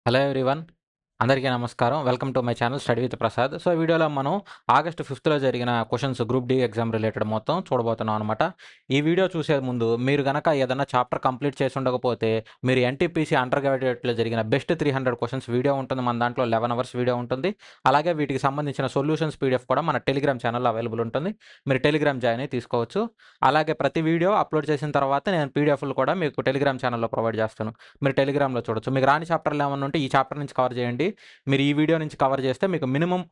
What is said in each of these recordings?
Hello everyone. అందరికీ నమస్కారం. Welcome to my channel study with Prasad. So, ఈ వీడియోలో మనం ఆగస్ట్ 5థ్‌లో జరిగిన questions group D exam related మొత్తం చూడబోతున్నాం అనమాట. ఈ వీడియో చూసే ముందు మీరు గనక ఏదన్నా చాప్టర్ కంప్లీట్ చేసి ఉండకపోతే మీరు ఎన్‌టీపీసీ అండర్ గ్రాడ్యుయేట్‌లో జరిగిన బెస్ట్ 300 క్వెషన్స్ వీడియో ఉంటుంది. మన దాంట్లో 11 అవర్స్ వీడియో ఉంటుంది. అలాగే వీటికి సంబంధించిన సొల్యూషన్స్ పీడిఎఫ్ కూడా మన టెలిగ్రామ్ ఛానల్‌లో అవైలబుల్ ఉంటుంది. మీరు టెలిగ్రామ్ జాయిన్ అయ్యి తీసుకోవచ్చు. అలాగే ప్రతి వీడియో అప్లోడ్ చేసిన తర్వాత నేను పీడిఎఫ్‌లు కూడా మీకు టెలిగ్రామ్ ఛానల్‌లో ప్రొవైడ్ చేస్తాను. మీరు టెలిగ్రామ్‌లో చూడొచ్చు. మీకు రాని చాప్టర్‌లు ఏమన్నా ఉంటే ఈ చాప్టర్ నుంచి కవర్ చేయండి. మీరు ఈ వీడియో నుంచి కవర్ చేస్తే మీకు మినిమమ్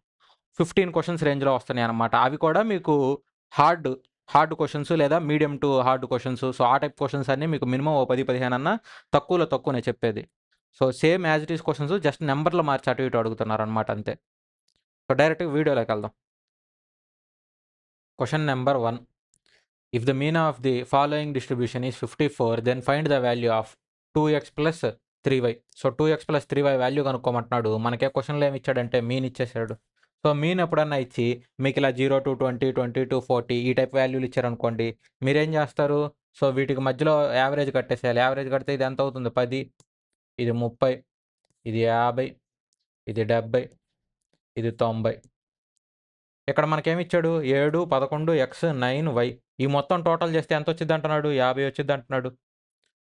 15 క్వెషన్స్ రేంజ్‌లో వస్తున్నాయన్నమాట. అవి కూడా మీకు హార్డ్, హార్డ్ క్వెషన్స్ లేదా medium to hard questions. So, ఆ టైప్ క్వెషన్స్ అన్నీ మీకు మినిమమ్ ఓ 10, 15 అన్నా తక్కువలో తక్కువ నేను చెప్పేది. So, same as it is questions just నంబర్‌లు మార్చి అటు ఇటు అడుగుతున్నారన్నమాట అంతే. సో, డైరెక్ట్‌గా వీడియోలోకెళ్దాం. Question number 1. If the mean of the following distribution is 54, then find the value of 2x plus 3y. So 2x plus 3y value కనుక్కోమంటున్నాడు. మనకే క్వెషన్‌లో ఏమి ఇచ్చాడంటే మీన్ ఇచ్చేసాడు. సో, మీన్ ఎప్పుడన్నా ఇచ్చి మీకు ఇలా 0-20, 20-40 ఈ టైప్ వాల్యూలు ఇచ్చారనుకోండి. మీరేం చేస్తారు? సో, వీటికి మధ్యలో యావరేజ్ కట్టేసేయాలి. యావరేజ్ కడితే ఇది ఎంత అవుతుంది? 10, ఇది 30, ఇది 50, ఇది 70, ఇది 90. ఇక్కడ మనకేమిచ్చాడు? 7, 11, x, 9, y. ఈ మొత్తం టోటల్ చేస్తే ఎంతొచ్చిద్దంటున్నాడు? 50 వచ్చిద్దంటున్నాడు.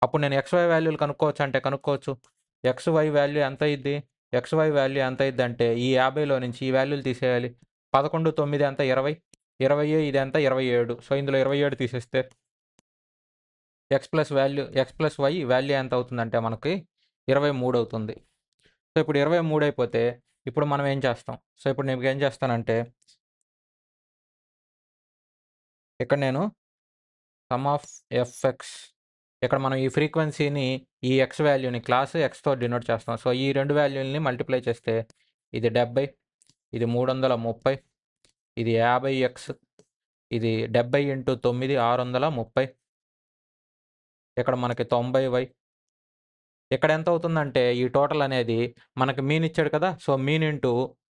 అప్పుడు నేను XY వాల్యూలు కనుక్కోవచ్చా అంటే కనుక్కోవచ్చు. XY వాల్యూ ఎంతయిద్ది? XY వాల్యూ ఎంతయిద్దంటే ఈ 50లో నుంచి ఈ వాల్యూలు తీసేయాలి. 11, 9 ఎంత? 20. 20 ఇదెంత? 27. సో, ఇందులో 27 తీసేస్తే x ప్లస్ y వాల్యూ ఎంత అవుతుందంటే మనకి 23 అవుతుంది. సో, ఇప్పుడు 23 అయిపోతే ఇప్పుడు మనం ఏం చేస్తాం? సో, ఇప్పుడు నేనేం చేస్తానంటే ఇక్కడ నేను సమ్ ఆఫ్ fx ఇక్కడ మనం ఈ ఫ్రీక్వెన్సీని ఈ x వాల్యూని క్లాస్ xతో డినోట్ చేస్తాం. సో, ఈ 2 వాల్యూలని మల్టిప్లై చేస్తే ఇది 70, ఇది 330, ఇది 50x, ఇది 70 ఇంటూ 9 630. ఇక్కడ మనకి 90y. ఇక్కడ ఎంత అవుతుందంటే ఈ టోటల్ అనేది మనకి మీన్ ఇచ్చాడు కదా! సో, మీన్ ఇంటూ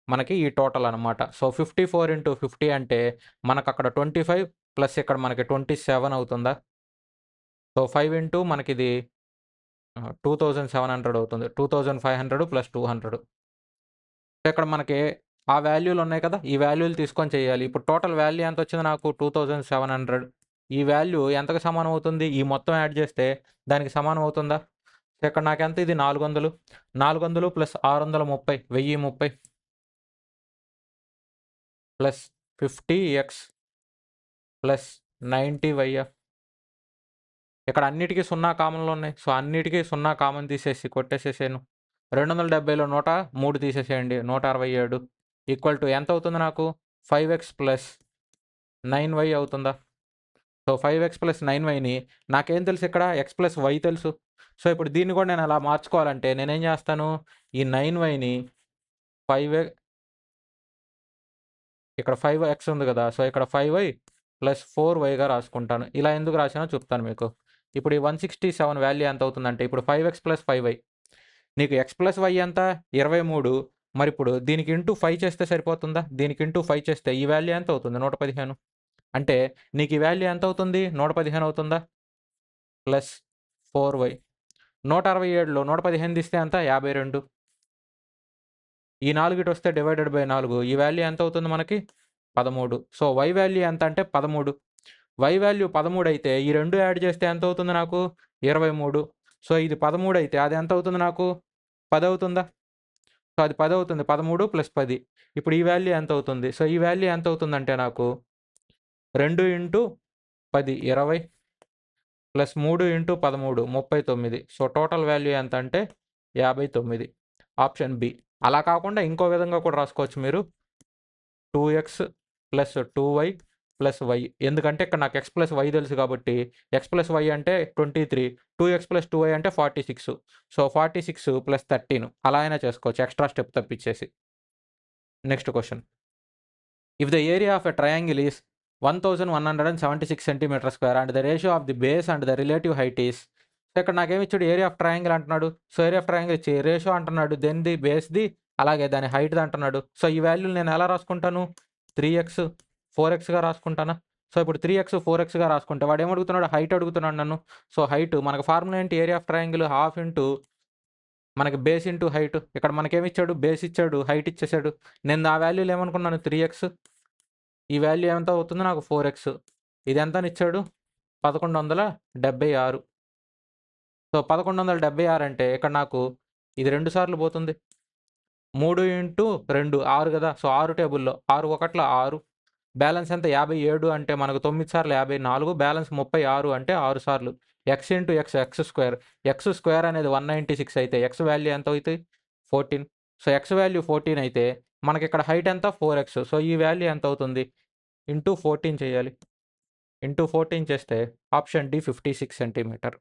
మనకి ఈ టోటల్ అనమాట. సో, 54 ఇంటూ 50 అంటే మనకక్కడ 25 ప్లస్ ఇక్కడ మనకి 27 అవుతుందా? సో, 5 ఇంటూ మనకిది 2700 అవుతుంది. 2500 ప్లస్ 200. ఇక్కడ మనకి ఆ వాల్యూలు ఉన్నాయి కదా! ఈ వాల్యూలు తీసుకొని చేయాలి. ఇప్పుడు టోటల్ వాల్యూ ఎంతొచ్చింది నాకు? 2700. ఈ వాల్యూ ఎంతకు సమానం అవుతుంది? ఈ మొత్తం యాడ్ చేస్తే దానికి సమానం అవుతుందా? సో, ఇక్కడ నాకెంత ఇది 400. 400 plus 630 1030 plus 50x plus 90y. ఇక్కడ అన్నిటికి 0 కామన్‌లో ఉన్నాయి. సో, అన్నిటికి 0 కామన్ తీసేసి కొట్టేసేసాను. 270లో 103 తీసేసేయండి. 167 ఈక్వల్ టు ఎంత అవుతుంది నాకు? 5x ప్లస్ 9y అవుతుందా? సో, 5x ప్లస్ 9yని నాకేం తెలుసు ఇక్కడ? x ప్లస్ y తెలుసు. సో, ఇప్పుడు దీన్ని కూడా నేను అలా మార్చుకోవాలంటే నేనేం చేస్తాను? ఈ 9yని 5 ఇక్కడ 5x ఉంది కదా! సో, ఇక్కడ 5y ప్లస్ 4yగా రాసుకుంటాను. ఇలా ఎందుకు రాసానో చెప్తాను మీకు. ఇప్పుడు ఈ 167 వాల్యూ ఎంత అవుతుందంటే ఇప్పుడు 5x ప్లస్ 5y. నీకు x ప్లస్ y ఎంత? 23. మరిప్పుడు దీనికి ఇంటూ 5 చేస్తే సరిపోతుందా? దీనికి ఇంటూ 5 చేస్తే ఈ వాల్యూ ఎంత అవుతుంది? 115. అంటే నీకు ఈ వాల్యూ ఎంత అవుతుంది? 115 అవుతుందా? Plus 4y. 167లో 115 తీస్తే ఎంత? 52. ఈ 4 ఇటొస్తే డివైడెడ్ బై 4. ఈ వాల్యూ ఎంత అవుతుంది మనకి? 13. సో, y వాల్యూ ఎంత అంటే 13. y వాల్యూ 13 అయితే ఈ 2 యాడ్ చేస్తే ఎంత అవుతుంది నాకు? 23. సో, ఇది 13 అయితే అది ఎంత అవుతుంది నాకు? 10 అవుతుందా? సో, అది 10 అవుతుంది. 13 ప్లస్ 10. ఇప్పుడు ఈ వాల్యూ ఎంత అవుతుంది? సో, ఈ వాల్యూ ఎంత అవుతుందంటే నాకు 2 into 10 20 plus 3 into 13 39. So, total value ఎంత అంటే 59. Option B. అలా కాకుండా ఇంకో విధంగా కూడా రాసుకోవచ్చు మీరు. 2x plus 2y plus y. ఎందుకంటే ఇక్కడ నాకు x ప్లస్ y తెలుసు కాబట్టి x ప్లస్ y అంటే 23. 2x ప్లస్ 2y అంటే 46. సో, 46 ప్లస్ 13 అలా అయినా చేసుకోవచ్చు ఎక్స్ట్రా స్టెప్ తప్పిచ్చేసి. Next question. If the area of a triangle is 1176 centimetre square and the ratio of the base and the relative height is. So, ఇక్కడ నాకేమిచ్చాడు? Area of triangle అంటున్నాడు. So, area of triangle ఇచ్చి ratio అంటున్నాడు. Then the బేస్‌ది అలాగే దాని హైట్‌ది అంటున్నాడు. So, ఈ వాల్యూలు నేను ఎలా రాసుకుంటాను? 3x 4xగా రాసుకుంటానా? సో, ఇప్పుడు 3x 4xగా రాసుకుంటే వాడేమడుగుతున్నాడు? హైట్ అడుగుతున్నాడు నన్ను. సో, హైట్ మనకు ఫార్ములా ఏంటి? Area of triangle half into మనకి బేస్ ఇంటూ హైట్. ఇక్కడ మనకేమిచ్చాడు? బేస్ ఇచ్చాడు, హైట్ ఇచ్చేసాడు. నేను ఆ వాల్యూలు ఏమనుకున్నాను? 3x. ఈ వాల్యూ ఎంత అవుతుంది నాకు? 4x. ఇది ఎంతనిచ్చాడు? 1176. సో 1176 అంటే ఇక్కడ నాకు ఇది 2 సార్లు పోతుంది. 3 ఇంటూ 2 6 కదా. సో 6 టేబుల్లో 6 ఒకట్ల 6. బ్యాలెన్స్ ఎంత? 57 అంటే మనకు 9 సార్లు 54. బ్యాలెన్స్ 36 అంటే 6 సార్లు. X into X, X square. X square అనేది 196 అయితే ఎక్స్ వాల్యూ ఎంత అవుతుంది? 14. సో ఎక్స్ వాల్యూ 14 అయితే మనకి ఇక్కడ హైట్ ఎంత? 4x. సో ఈ వాల్యూ ఎంత అవుతుంది? ఇంటూ 14 చేయాలి. ఇంటూ 14 చేస్తే option D 56 centimetre.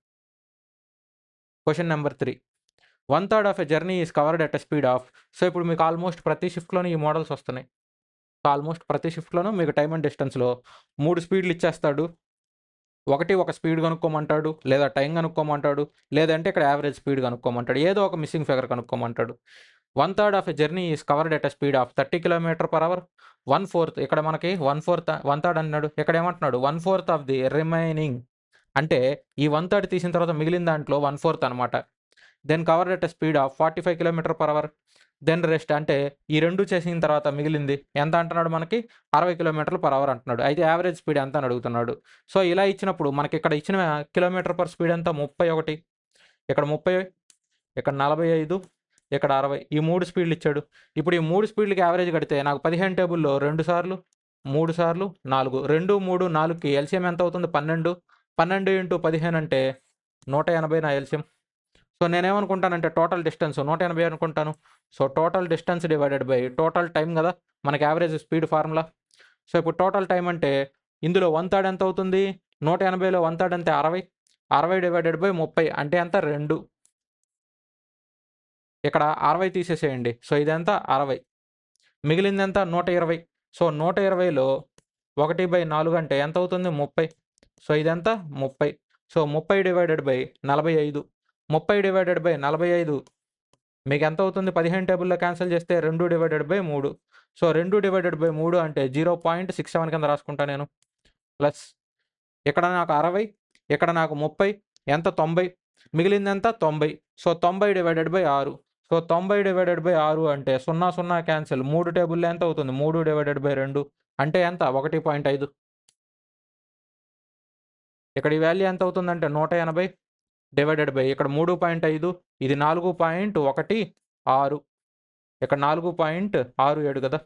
Question number 3. 1/3 of a journey is covered at a speed of. So ఇప్పుడు మీకు ఆల్మోస్ట్ ప్రతి షిఫ్ట్లోనూ ఈ మోడల్స్ వస్తున్నాయి. ఆల్మోస్ట్ ప్రతి షిఫ్ట్లోనూ మీకు టైమ్ అండ్ డిస్టెన్స్లో 3 స్పీడ్లు ఇచ్చేస్తాడు. ఒక స్పీడ్ కనుక్కోమంటాడు, లేదా టైం కనుక్కోమంటాడు, లేదంటే ఇక్కడ యావరేజ్ స్పీడ్ కనుక్కోమంటాడు. ఏదో ఒక మిస్సింగ్ ఫిగర్ కనుక్కోమంటాడు. 1/3 of a journey is covered at a speed of 30 km/h. 1/4 ఇక్కడ మనకి 1/3 అన్నాడు. ఇక్కడ ఏమంటున్నాడు? 1/4 ఆఫ్ ది రిమైనింగ్ అంటే ఈ 1/3 తీసిన తర్వాత మిగిలిన దాంట్లో 1/4 అనమాట. Then covered at a speed of 45 km/h. Then rest అంటే ఈ 2 చేసిన తర్వాత మిగిలింది ఎంత అంటున్నాడు? మనకి 60 km/h అంటున్నాడు. అయితే యావరేజ్ స్పీడ్ ఎంత అని అడుగుతున్నాడు. సో ఇలా ఇచ్చినప్పుడు మనకి ఇక్కడ ఇచ్చిన కిలోమీటర్/h స్పీడ్ ఎంత? 31. ఇక్కడ 30, ఇక్కడ 45, ఇక్కడ 60. ఈ 3 స్పీడ్లు ఇచ్చాడు. ఇప్పుడు ఈ 3 స్పీడ్లకి యావరేజ్ కడితే నాకు 15 టేబుల్లో 2 సార్లు, 3 సార్లు, 4. 2, 3, 4కి ఎల్సిఎం ఎంత అవుతుంది? 12. 12 ఇంటూ 15 అంటే 180 నా ఎల్సిఎం. సో నేనేమనుకుంటానంటే టోటల్ డిస్టెన్స్ 180 అనుకుంటాను. So total distance divided by total time కదా మనకి యావరేజ్ స్పీడ్ ఫార్ములా. సో ఇప్పుడు టోటల్ టైం అంటే ఇందులో 1/3 ఎంత అవుతుంది? 180లో 1/3 అంటే 60. 60 డివైడెడ్ బై 30 అంటే ఎంత? 2. ఇక్కడ 60 తీసేసేయండి. సో ఇదెంత? 60. మిగిలింది ఎంత? 120. సో 120లో 1/4 అంటే ఎంత అవుతుంది? 30. సో ఇదెంత? 30. So 30 divided by 45. 30 divided by 45 మీకు ఎంత అవుతుంది? 15 టేబుల్లో క్యాన్సిల్ చేస్తే 2 divided by 3. So 2 divided by 3 అంటే 0.67 కింద రాసుకుంటా నేను. ప్లస్ ఇక్కడ నాకు 60, ఇక్కడ నాకు 30 ఎంత? 90. మిగిలింది ఎంత? 90. So 90 divided by 6. So 90 divided by 6 అంటే 0, 0 క్యాన్సిల్. 3 టేబుల్లో ఎంత అవుతుంది? 3 డివైడెడ్ బై 2 అంటే ఎంత? 1.5. ఇక్కడ ఈ వాల్యూ ఎంత అవుతుందంటే 180 డివైడెడ్ బై ఇక్కడ 3.5, ఇది 4.16. ఇక్కడ 4.67 కదా.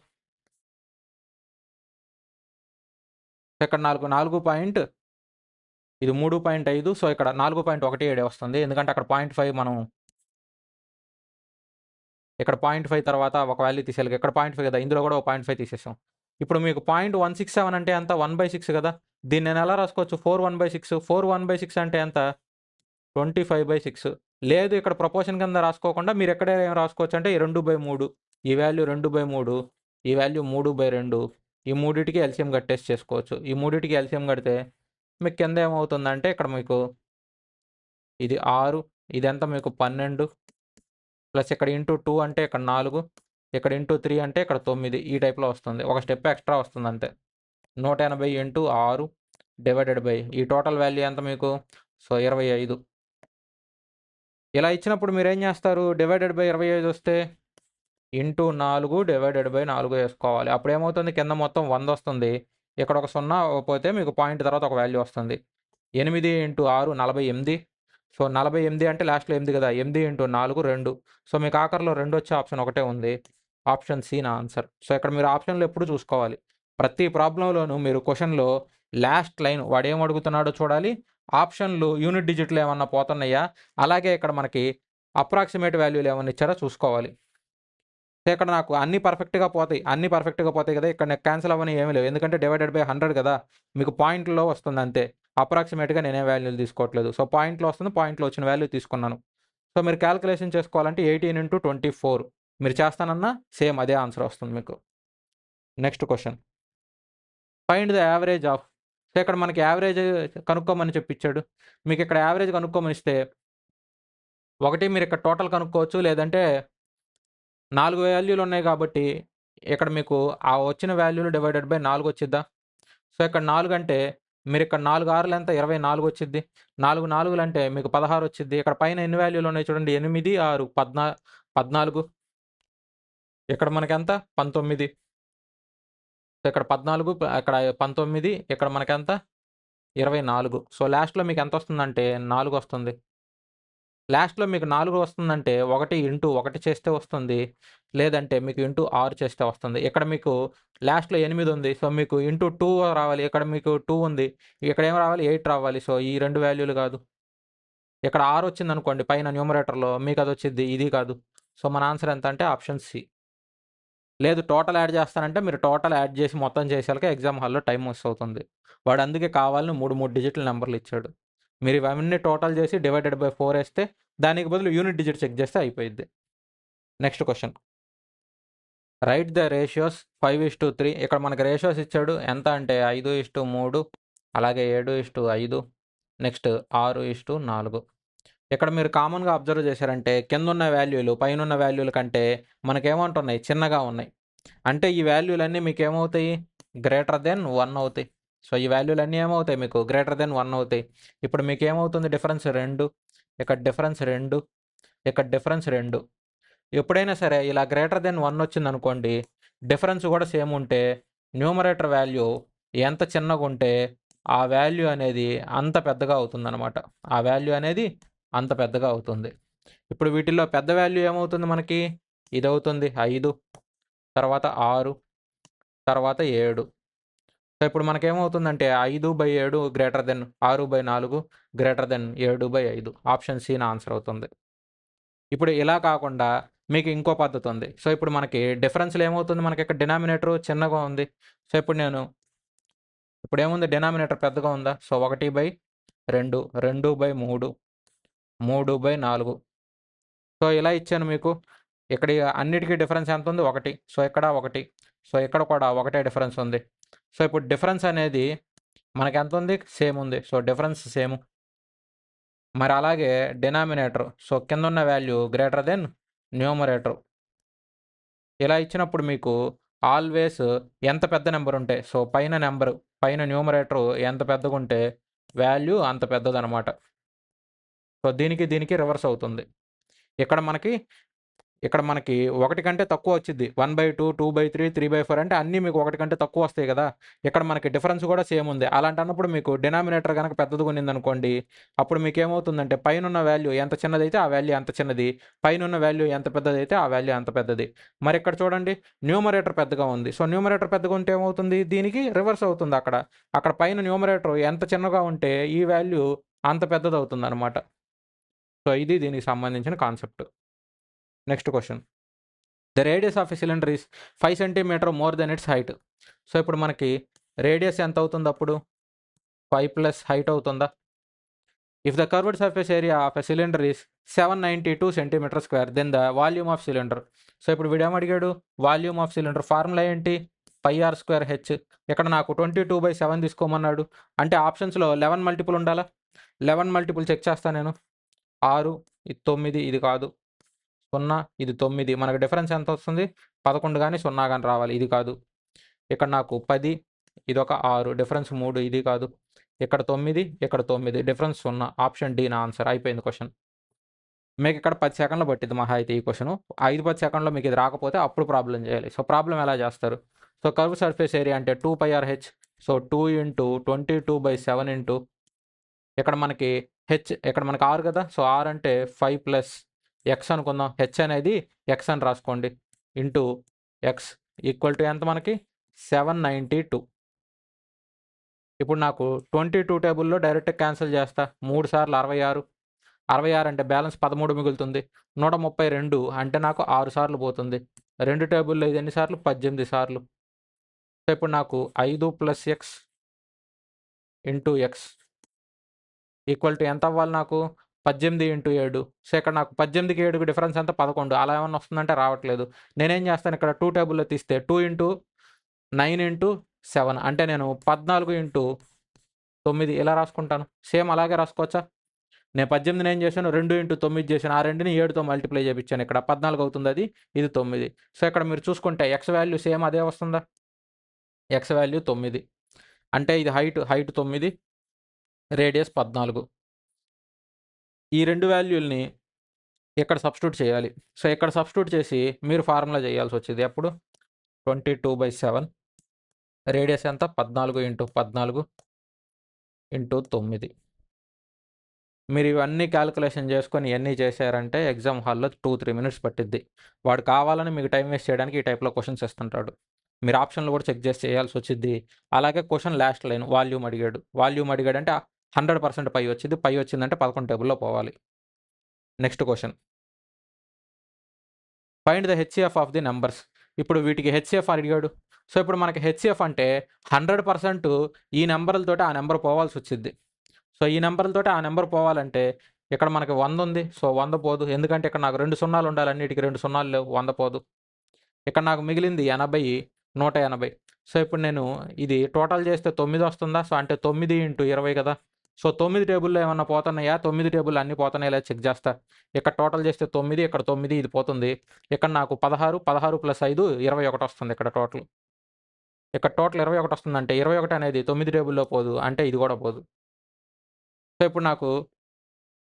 ఇక్కడ 4 ఇది 3.5. సో ఇక్కడ 4.17 వస్తుంది. ఎందుకంటే అక్కడ 0.5 మనం ఇక్కడ 0.5 తర్వాత ఒక వాల్యూ తీసేయాలి. ఇక్కడ 0.5 కదా, ఇందులో కూడా ఒక 0.5 తీసేసాం. ఇప్పుడు మీకు 0.167 అంటే ఎంత? 1/6 కదా. దీన్ని నేను ఎలా రాసుకోవచ్చు? 4/1/6. 4/1/6 అంటే ఎంత? 25/6. లేదు ఇక్కడ ప్రపోర్షన్ కింద రాసుకోకుండా మీరు ఎక్కడ ఏం రాసుకోవచ్చు అంటే 2/3. ఈ వాల్యూ 2/3, ఈ వాల్యూ 3/2. ఈ మూడిటికి ఎల్సిఎం కట్టేసి చేసుకోవచ్చు. ఈ మూడిటికి ఎల్సిఎం కడితే మీకు కింద ఏమవుతుందంటే ఇక్కడ మీకు ఇది 6, ఇదంతా మీకు 12 ప్లస్ ఇక్కడ ఇంటూ 2 అంటే ఇక్కడ 4, ఇక్కడ ఇంటూ 3 అంటే ఇక్కడ 9. ఈ టైప్లో వస్తుంది. ఒక స్టెప్ ఎక్స్ట్రా వస్తుంది అంతే. 180 ఇంటూ 6 డివైడెడ్ బై ఈ టోటల్ వాల్యూ ఎంత మీకు? సో 25. ఇలా ఇచ్చినప్పుడు మీరు ఏం చేస్తారు? డివైడెడ్ బై 25 వస్తే ఇంటూ 4 డివైడెడ్ బై 4 వేసుకోవాలి. అప్పుడు ఏమవుతుంది? కింద మొత్తం 100 వస్తుంది. ఇక్కడ ఒక 0 పోతే మీకు పాయింట్ తర్వాత ఒక వాల్యూ వస్తుంది. 8 ఇంటూ 6 48. సో 48 అంటే లాస్ట్లో 8 కదా. 8 ఇంటూ 4 2. సో మీకు ఆఖరిలో 2 వచ్చే ఆప్షన్ ఒకటే ఉంది. ఆప్షన్ సి నా ఆన్సర్. సో ఇక్కడ మీరు ఆప్షన్లు ఎప్పుడు చూసుకోవాలి. ప్రతి ప్రాబ్లంలోనూ మీరు క్వశ్చన్లో లాస్ట్ లైన్ వాడు ఏం అడుగుతున్నాడో చూడాలి. ఆప్షన్లు యూనిట్ డిజిట్లు ఏమన్నా పోతున్నాయా, అలాగే ఇక్కడ మనకి అప్రాక్సిమేట్ వాల్యూలు ఏమన్నా ఇచ్చారో చూసుకోవాలి. ఇక్కడ నాకు అన్నీ పర్ఫెక్ట్గా పోతాయి కదా. ఇక్కడ నాకు క్యాన్సిల్ అవ్వని ఏమీ లేవు, ఎందుకంటే డివైడెడ్ బై 100 కదా. మీకు పాయింట్లో వస్తుంది అంతే. అప్రాక్సిమేట్గా నేనే వాల్యూలు తీసుకోవట్లేదు. సో పాయింట్లో వస్తుంది, పాయింట్లో వచ్చిన వాల్యూ తీసుకున్నాను. సో మీరు క్యాల్కులేషన్ చేసుకోవాలంటే 18 ఇంటూ 24 మీరు చేస్తానన్నా సేమ్ అదే ఆన్సర్ వస్తుంది మీకు. Next question, find the average of. So ఇక్కడ మనకి యావరేజ్ కనుక్కోమని చెప్పించాడు. మీకు ఇక్కడ యావరేజ్ కనుక్కోమని ఇస్తే ఒకటి మీరు ఇక్కడ టోటల్ కనుక్కోవచ్చు, లేదంటే 4 వాల్యూలు ఉన్నాయి కాబట్టి ఇక్కడ మీకు ఆ వచ్చిన వాల్యూలు డివైడెడ్ బై 4 వచ్చిద్దా. సో ఇక్కడ 4 అంటే మీరు ఇక్కడ 4 6లు ఎంత 24 వచ్చిద్ది. 4 4లు అంటే మీకు 16 వచ్చిద్ది. ఇక్కడ పైన ఎన్ని వాల్యూలు ఉన్నాయి చూడండి 8, 6, 14. ఇక్కడ మనకెంత 19. ఇక్కడ 14 ఇక్కడ 19 ఇక్కడ మనకెంత 24. సో లాస్ట్‌లో మీకు ఎంత వస్తుందంటే 4 వస్తుంది. లాస్ట్‌లో మీకు 4 వస్తుందంటే 1 ఇంటూ 1 చేస్తే వస్తుంది. లేదంటే మీకు ఇంటూ 6 చేస్తే వస్తుంది. ఇక్కడ మీకు లాస్ట్‌లో 8 ఉంది. సో మీకు ఇంటూ 2 రావాలి. ఇక్కడ మీకు 2 ఉంది. ఇక్కడ ఏం రావాలి 8 రావాలి. సో ఈ 2 వాల్యూలు కాదు. ఇక్కడ 6 వచ్చిందనుకోండి పైన న్యూమరేటర్‌లో మీకు అది వచ్చిద్ది. ఇది కాదు. సో మన ఆన్సర్ ఎంత అంటే ఆప్షన్ సి. లేదు టోటల్ యాడ్ చేస్తానంటే మీరు టోటల్ యాడ్ చేసి మొత్తం చేసేసరికి ఎగ్జామ్ హాల్‌లో టైం మిస్ అవుతుంది. వాడు అందుకే కావాలని 3 డిజిట్ల నంబర్‌లు ఇచ్చాడు. మీరు ఇవన్నీ టోటల్ చేసి డివైడెడ్ బై 4 ఏస్తే దానికి బదులు యూనిట్ డిజిట్ చెక్ చేస్తే అయిపోయిద్ది. Next question. Write the ratios 5:3. ఇక్కడ మనకు రేషియోస్ ఇచ్చాడు. ఎంత అంటే 5:3 అలాగే 7:5 నెక్స్ట్ 6:4. ఇక్కడ మీరు కామన్‌గా అబ్జర్వ్ చేశారంటే కిందున్న వాల్యూలు పైనున్న వాల్యూల కంటే మనకేమంటున్నాయి చిన్నగా ఉన్నాయి. అంటే ఈ వాల్యూలన్నీ మీకేమవుతాయి గ్రేటర్ దెన్ 1 అవుతాయి. సో ఈ వాల్యూలన్నీ ఏమవుతాయి మీకు గ్రేటర్ దెన్ 1 అవుతాయి. ఇప్పుడు మీకేమవుతుంది డిఫరెన్స్ 2, ఇక్కడ డిఫరెన్స్ 2, ఇక్కడ డిఫరెన్స్ 2. ఎప్పుడైనా సరే ఇలా గ్రేటర్ దెన్ 1 వచ్చిందనుకోండి డిఫరెన్స్ కూడా సేమ్ ఉంటే న్యూమరేటర్ వాల్యూ ఎంత చిన్నగా ఉంటే ఆ వాల్యూ అనేది అంత పెద్దగా అవుతుందన్నమాట. ఆ వాల్యూ అనేది అంత పెద్దగా అవుతుంది. ఇప్పుడు వీటిల్లో పెద్ద వాల్యూ ఏమవుతుంది మనకి ఇది అవుతుంది 5, తర్వాత 6, తర్వాత 7. సో ఇప్పుడు మనకేమవుతుందంటే 5/7 greater than 6/4 greater than 7/5. Option C నా ఆన్సర్ అవుతుంది. ఇప్పుడు ఇలా కాకుండా మీకు ఇంకో పద్ధతి ఉంది. సో ఇప్పుడు మనకి డిఫరెన్స్‌లో ఏమవుతుంది మనకి ఇక్కడ డినామినేటర్ చిన్నగా ఉంది. సో ఇప్పుడు ఏముంది డినామినేటర్ పెద్దగా ఉందా? సో 1/2, 2/3, 3/4. సో ఇలా ఇచ్చాను మీకు. ఇక్కడ అన్నిటికి డిఫరెన్స్ ఎంత ఉంది 1. సో ఇక్కడ 1. సో ఇక్కడ కూడా ఒకటే డిఫరెన్స్ ఉంది. సో ఇప్పుడు డిఫరెన్స్ అనేది మనకెంత ఉంది సేమ్ ఉంది. So difference same. మరి అలాగే డినామినేటర్ సో కిందున్న వాల్యూ గ్రేటర్ దెన్ న్యూమరేటర్. ఇలా ఇచ్చినప్పుడు మీకు ఆల్వేస్ ఎంత పెద్ద నెంబర్ ఉంటే సో పైన న్యూమరేటర్ ఎంత పెద్దగా ఉంటే వాల్యూ అంత పెద్దదనమాట. సో దీనికి రివర్స్ అవుతుంది. ఇక్కడ మనకి 1 కంటే తక్కువ వచ్చిద్ది. 1/2, 2/3, 3/4 అంటే అన్నీ మీకు 1 కంటే తక్కువ వస్తాయి కదా! ఇక్కడ మనకి డిఫరెన్స్ కూడా సేమ్ ఉంది. అలాంటన్నప్పుడు మీకు డినామినేటర్ గనక పెద్దదిగా ఉన్నిందనుకోండి, అప్పుడు మీకేమవుతుందంటే పైనున్న వాల్యూ ఎంత చిన్నదైతే ఆ వాల్యూ అంత చిన్నది. పైనున్న వాల్యూ ఎంత పెద్దదైతే ఆ వాల్యూ అంత పెద్దది. మరి ఇక్కడ చూడండి న్యూమరేటర్ పెద్దగా ఉంది. సో న్యూమరేటర్ పెద్దగా ఉంటే ఏమవుతుంది దీనికి రివర్స్ అవుతుంది అక్కడ. అక్కడ పైన న్యూమరేటర్ ఎంత చిన్నగా ఉంటే ఈ వాల్యూ అంత పెద్దదవుతుందనమాట. సో ఇది దీనికి సంబంధించిన concept. Next question. The radius of a cylinder is 5 centimetre more than its height. So ఇప్పుడు మనకి రేడియస్ ఎంత అవుతుంది అప్పుడు 5 ప్లస్ హైట్ అవుతుందా? If the curved surface area of a cylinder is 792 centimetre square then the volume of cylinder. So ఇప్పుడు వీడేం అడిగాడు volume of cylinder formula ఏంటి πr²h. ఇక్కడ నాకు 22/7 తీసుకోమన్నాడు. అంటే ఆప్షన్స్లో 11 మల్టిపుల్ ఉండాలా? 11 మల్టిపుల్ చెక్ చేస్తాను నేను. 6 ఇది 9 ఇది కాదు 0 ఇది 9 మనకు డిఫరెన్స్ ఎంత వస్తుంది 11 కానీ 0 కానీ రావాలి ఇది కాదు. ఇక్కడ నాకు 10 ఇదొక 6 డిఫరెన్స్ 3 ఇది కాదు. ఇక్కడ 9 ఇక్కడ 9 డిఫరెన్స్ 0. ఆప్షన్ డి నా ఆన్సర్. అయిపోయింది క్వశ్చన్. మీకు ఇక్కడ 10 సెకండ్లు పట్టింది మహా అయితే ఈ క్వశ్చన్. 5-10 సెకండ్లో మీకు ఇది రాకపోతే అప్పుడు ప్రాబ్లం చేయాలి. సో ప్రాబ్లం ఎలా చేస్తారు? సో కర్వ్ సర్ఫేస్ ఏరియా అంటే 2πrh. సో 2 × 22/7 ఇంటూ ఇక్కడ మనకి ఇక్కడ మనకి 6 కదా. సో 6 అంటే 5 ప్లస్ ఎక్స్ అనుకుందాం. హెచ్ అనేది ఎక్స్ అని రాసుకోండి. ఇంటూ ఎక్స్ ఈక్వల్ టు ఎంత మనకి 792. ఇప్పుడు నాకు 22 టేబుల్లో డైరెక్ట్ క్యాన్సిల్ చేస్తా. 3 సార్లు 66. 66 అంటే బ్యాలెన్స్ 13 మిగులుతుంది. 132 అంటే నాకు 6 సార్లు పోతుంది. 2 టేబుల్లో ఇది ఎన్ని సార్లు 18 సార్లు. సో ఇప్పుడు నాకు 5 plus X into X equal to ఎంత అవ్వాలి నాకు 18 × 7. సో ఇక్కడ నాకు 18కి 7కి డిఫరెన్స్ ఎంత 11. అలా ఏమన్నా వస్తుందంటే రావట్లేదు. నేనేం చేస్తాను ఇక్కడ 2 టేబుల్లో తీస్తే 2 × 9 × 7 అంటే నేను 14 × 9 ఇలా రాసుకుంటాను. సేమ్ అలాగే రాసుకోవచ్చా? నేను 18 ఏం చేశాను 2 × 9 చేశాను. ఆ 2ని 7తో మల్టిప్లై చేయించాను. ఇక్కడ 14 అవుతుంది అది ఇది 9. సో ఇక్కడ మీరు చూసుకుంటే ఎక్స్ వాల్యూ సేమ్ అదే వస్తుందా? X value 9. అంటే ఇది హైట్ 9, రేడియస్ 14. ఈ 2 వాల్యూల్ని ఇక్కడ సబ్స్టిట్యూట్ చేయాలి. సో ఇక్కడ సబ్స్టిట్యూట్ చేసి మీరు ఫార్ములా చేయాల్సి వచ్చింది. అప్పుడు 22/7 రేడియస్ ఎంత 14 × 14 × 9. మీరు ఇవన్నీ క్యాలిక్యులేషన్ చేసుకొని ఇవన్నీ చేశారంటే ఎగ్జామ్ హాల్లో 2-3 మినిట్స్ పట్టిద్ది. వాడు కావాలని మీకు టైం వేస్ట్ చేయడానికి ఈ టైప్లో క్వశ్చన్స్ ఇస్తుంటాడు. మీరు ఆప్షన్లు కూడా చెక్ చేసి చేయాల్సి వచ్చింది. అలాగే క్వశ్చన్ లాస్ట్ లైన్ వాల్యూమ్ అడిగాడు. వాల్యూమ్ అడిగాడంటే 100% పై వచ్చింది. పై వచ్చిందంటే 11 టేబుల్లో పోవాలి. Next question, find the HCF of the numbers. ఇప్పుడు వీటికి హెచ్సిఎఫ్ అడిగాడు. సో ఇప్పుడు మనకి హెచ్సిఎఫ్ అంటే 100% ఈ నెంబర్లతోటి ఆ నెంబర్ పోవాల్సి వచ్చింది. సో ఈ నెంబర్లతోటి ఆ నెంబర్ పోవాలంటే ఇక్కడ మనకి 100 ఉంది. సో 100 పోదు. ఎందుకంటే ఇక్కడ నాకు 2 సున్నాలు ఉండాలి. అన్నిటికి 2 సున్నాలు లేవు. 100 పోదు. ఇక్కడ నాకు మిగిలింది 80, 180. సో ఇప్పుడు నేను ఇది టోటల్ చేస్తే 9 వస్తుందా? సో అంటే 9 × 20 కదా. సో 9 టేబుల్లో ఏమన్నా పోతున్నాయా? 9 టేబుల్ అన్ని పోతున్నాయా లేదా చెక్ చేస్తా. ఇక్కడ టోటల్ చేస్తే 9, ఇక్కడ 9 ఇది పోతుంది. ఇక్కడ నాకు 16 + 5 21 వస్తుంది ఇక్కడ టోటల్. ఇక్కడ టోటల్ 21 వస్తుందంటే 21 అనేది 9 టేబుల్లో పోదు. అంటే ఇది కూడా పోదు. సో ఇప్పుడు నాకు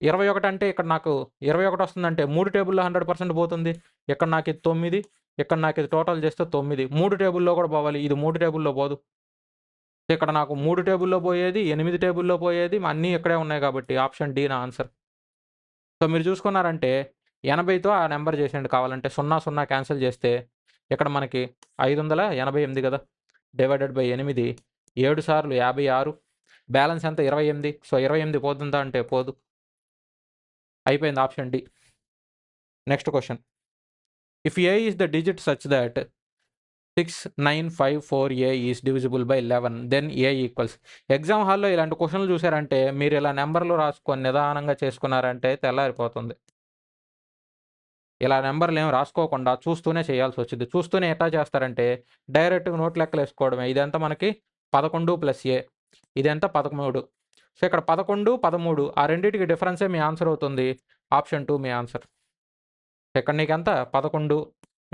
21 అంటే ఇక్కడ నాకు 21 వస్తుందంటే 3 టేబుల్లో 100% పోతుంది. ఇక్కడ నాకు ఇది 9, ఇక్కడ నాకు ఇది టోటల్ చేస్తే 9. 3 టేబుల్లో కూడా పోవాలి. ఇది 3 టేబుల్లో పోదు. ఇక్కడ నాకు 3 టేబుల్లో పోయేది, 8 టేబుల్లో పోయేది అన్నీ ఇక్కడే ఉన్నాయి కాబట్టి ఆప్షన్ డి నా ఆన్సర్. సో మీరు చూసుకున్నారంటే 80తో ఆ నెంబర్ చేసేయండి కావాలంటే. 0, 0 క్యాన్సిల్ చేస్తే ఇక్కడ మనకి 588 కదా. డివైడెడ్ బై 8, 7 సార్లు 56. బ్యాలెన్స్ ఎంత 28. సో 28 పోతుందా అంటే పోదు. అయిపోయింది option D. Next question, if A is the digit such that 6954A is divisible by 11 then A equals. Exam హాల్లో ఇలాంటి క్వశ్చన్లు చూసారంటే మీరు ఇలా నెంబర్లు రాసుకొని నిదానంగా చేసుకున్నారంటే తెల్లారిపోతుంది. ఇలా నెంబర్లు ఏమి రాసుకోకుండా చూస్తూనే చేయాల్సి వచ్చింది. చూస్తూనే ఎట్లా చేస్తారంటే డైరెక్ట్గా నోట్ లెక్కలు వేసుకోవడమే. ఇదంతా మనకి 11 + A, ఇదెంత 13. సో ఇక్కడ 11, 13 ఆ రెండింటికి డిఫరెన్సే మీ ఆన్సర్ అవుతుంది. ఆప్షన్ 2 మీ ఆన్సర్. ఇక్కడ నీకెంత 11,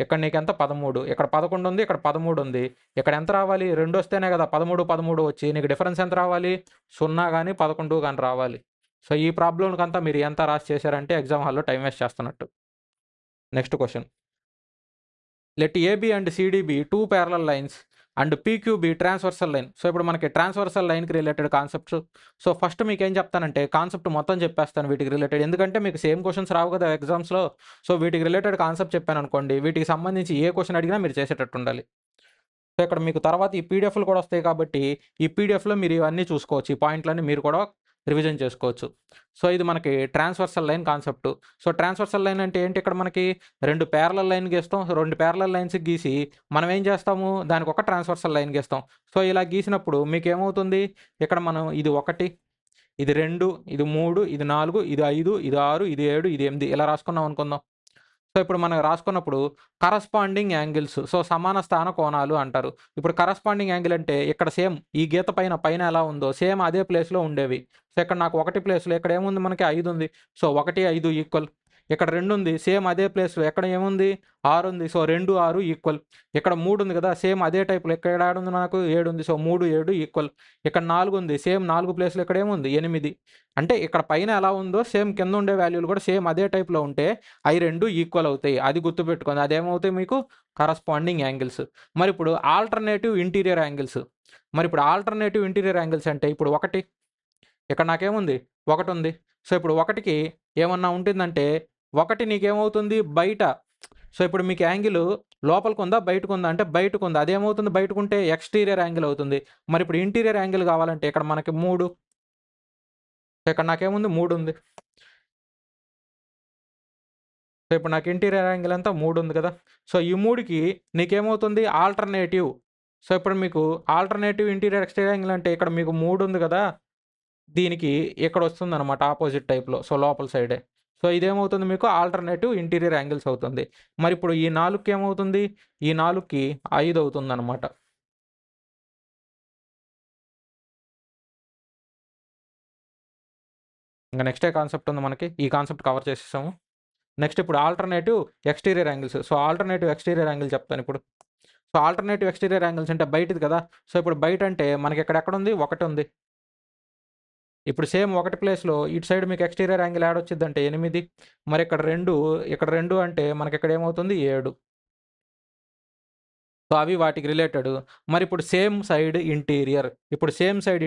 ఇక్కడ నీకెంత 13. ఇక్కడ 11 ఉంది, ఇక్కడ 13 ఉంది. ఇక్కడ ఎంత రావాలి? 2 వస్తేనే కదా 13, 13 వచ్చి నీకు డిఫరెన్స్ ఎంత రావాలి? 0 కానీ 11 కానీ రావాలి. సో ఈ ప్రాబ్లంకంతా మీరు ఎంత రాసి చేశారంటే ఎగ్జామ్ హాల్లో టైం వేస్ట్ చేస్తున్నట్టు. Next question, let AB and CD be 2 parallel lines and PQ be transversal line. So ఇప్పుడు మనకి ట్రాన్స్వర్సల్ లైన్కి రిలేటెడ్ కాన్సెప్ట్స్. సో ఫస్ట్ మీకు ఏం చెప్తానంటే కాన్సెప్ట్ మొత్తం చెప్పేస్తాను వీటికి రిలేటెడ్. ఎందుకంటే మీకు సేమ్ క్వశ్చన్స్ రావు కదా ఎగ్జామ్స్లో. సో వీటికి రిలేటెడ్ కాన్సెప్ట్ చెప్పాను అనుకోండి, వీటికి సంబంధించి ఏ క్వశ్చన్ అడిగినా మీరు చేసేటట్టు ఉండాలి. సో ఇక్కడ మీకు తర్వాత ఈ పీడిఎఫ్లు కూడా వస్తాయి కాబట్టి ఈ పీడిఎఫ్లో మీరు ఇవన్నీ చూసుకోవచ్చు. ఈ పాయింట్లన్నీ మీరు కూడా రివిజన్ చేసుకోవచ్చు. సో ఇది మనకి transversal line concept. So transversal line అంటే ఏంటి? ఇక్కడ మనకి 2 ప్యారలల్ లైన్ గీస్తాం. 2 ప్యారలల్ లైన్స్ గీసి మనం ఏం చేస్తాము? దానికి ఒక ట్రాన్స్వర్సల్ లైన్ గీస్తాం. సో ఇలా గీసినప్పుడు మీకు ఏమవుతుంది? ఇక్కడ మనం ఇది 1, ఇది 2, ఇది 3, ఇది 4, ఇది 5, ఇది 6, ఇది 7, ఇది 8 ఇలా రాసుకున్నాం అనుకుందాం. సో ఇప్పుడు మనం రాసుకున్నప్పుడు కరస్పాండింగ్ యాంగిల్స్, సో సమాన స్థాన కోణాలు అంటారు. ఇప్పుడు కరస్పాండింగ్ యాంగిల్ అంటే ఇక్కడ సేమ్ ఈ గీత పైన ఎలా ఉందో సేమ్ అదే ప్లేస్లో ఉండేవి. సో ఇక్కడ నాకు 1 ప్లేస్లో ఇక్కడ ఏముంది? మనకి 5 ఉంది. So 1, 5 equal. ఇక్కడ 2 ఉంది, సేమ్ అదే ప్లేస్లో ఎక్కడ ఏముంది? 6 ఉంది. So 2, 6 equal. ఇక్కడ 3 ఉంది కదా, సేమ్ అదే టైప్లో ఇక్కడ ఉంది నాకు 7 ఉంది. So 3, 7 equal. ఇక్కడ 4 ఉంది, సేమ్ 4 ప్లేస్లో ఇక్కడ ఏముంది? 8. అంటే ఇక్కడ పైన ఎలా ఉందో సేమ్ కింద ఉండే వాల్యూలు కూడా సేమ్ అదే టైప్లో ఉంటే అవి 2 ఈక్వల్ అవుతాయి. అది గుర్తుపెట్టుకోండి. అదేమవుతాయి మీకు? Corresponding angles. మరి ఇప్పుడు ఆల్టర్నేటివ్ ఇంటీరియర్ యాంగిల్స్. మరి ఇప్పుడు ఆల్టర్నేటివ్ ఇంటీరియర్ యాంగిల్స్ అంటే ఇప్పుడు 1, ఇక్కడ నాకేముంది? 1 ఉంది. సో ఇప్పుడు 1కి ఏమన్నా ఉంటుందంటే 1 నీకేమవుతుంది? బయట. సో ఇప్పుడు మీకు యాంగిల్ లోపలికి బయటకు ఉందా అంటే బయటకు ఉంది. అదేమవుతుంది? బయటకుంటే ఎక్స్టీరియర్ యాంగిల్ అవుతుంది. మరి ఇప్పుడు ఇంటీరియర్ యాంగిల్ కావాలంటే ఇక్కడ మనకి 3, ఇక్కడ నాకేముంది? 3 ఉంది. సో ఇప్పుడు నాకు ఇంటీరియర్ యాంగిల్ అంతా 3 ఉంది కదా. సో ఈ 3కి నీకేమవుతుంది? ఆల్టర్నేటివ్. సో ఇప్పుడు మీకు ఆల్టర్నేటివ్ ఇంటీరియర్ ఎక్స్టీరియర్ యాంగిల్ అంటే ఇక్కడ మీకు 3 ఉంది కదా, దీనికి ఇక్కడ వస్తుందన్నమాట ఆపోజిట్ టైప్లో. సో లోపల సైడే. సో ఇదేమవుతుంది? మీకు ఆల్టర్నేటివ్ ఇంటీరియర్ యాంగిల్స్ అవుతుంది. మరి ఇప్పుడు ఈ 4కి ఏమవుతుంది? ఈ 4కి 5 అవుతుందన్నమాట. ఇంకా నెక్స్ట్ కాన్సెప్ట్ ఉంది మనకి. ఈ కాన్సెప్ట్ కవర్ చేసేసాము. నెక్స్ట్ ఇప్పుడు alternative exterior angles. So alternative exterior angle చెప్తాను ఇప్పుడు. సో ఆల్టర్నేటివ్ ఎక్స్టీరియర్ యాంగిల్స్ అంటే బయటది కదా. సో ఇప్పుడు బయట అంటే మనకి ఎక్కడ ఉంది, ఒకటి ఉంది. ఇప్పుడు సేమ్ ఒకటి ప్లేస్లో ఇటు సైడ్ మీకు ఎక్స్టీరియర్ యాంగిల్ యాడ్ వచ్చిందంటే 8. మరి ఇక్కడ రెండు అంటే మనకి ఇక్కడ ఏమవుతుంది 7. సో అవి వాటికి రిలేటెడ్. మరి ఇప్పుడు సేమ్ సైడ్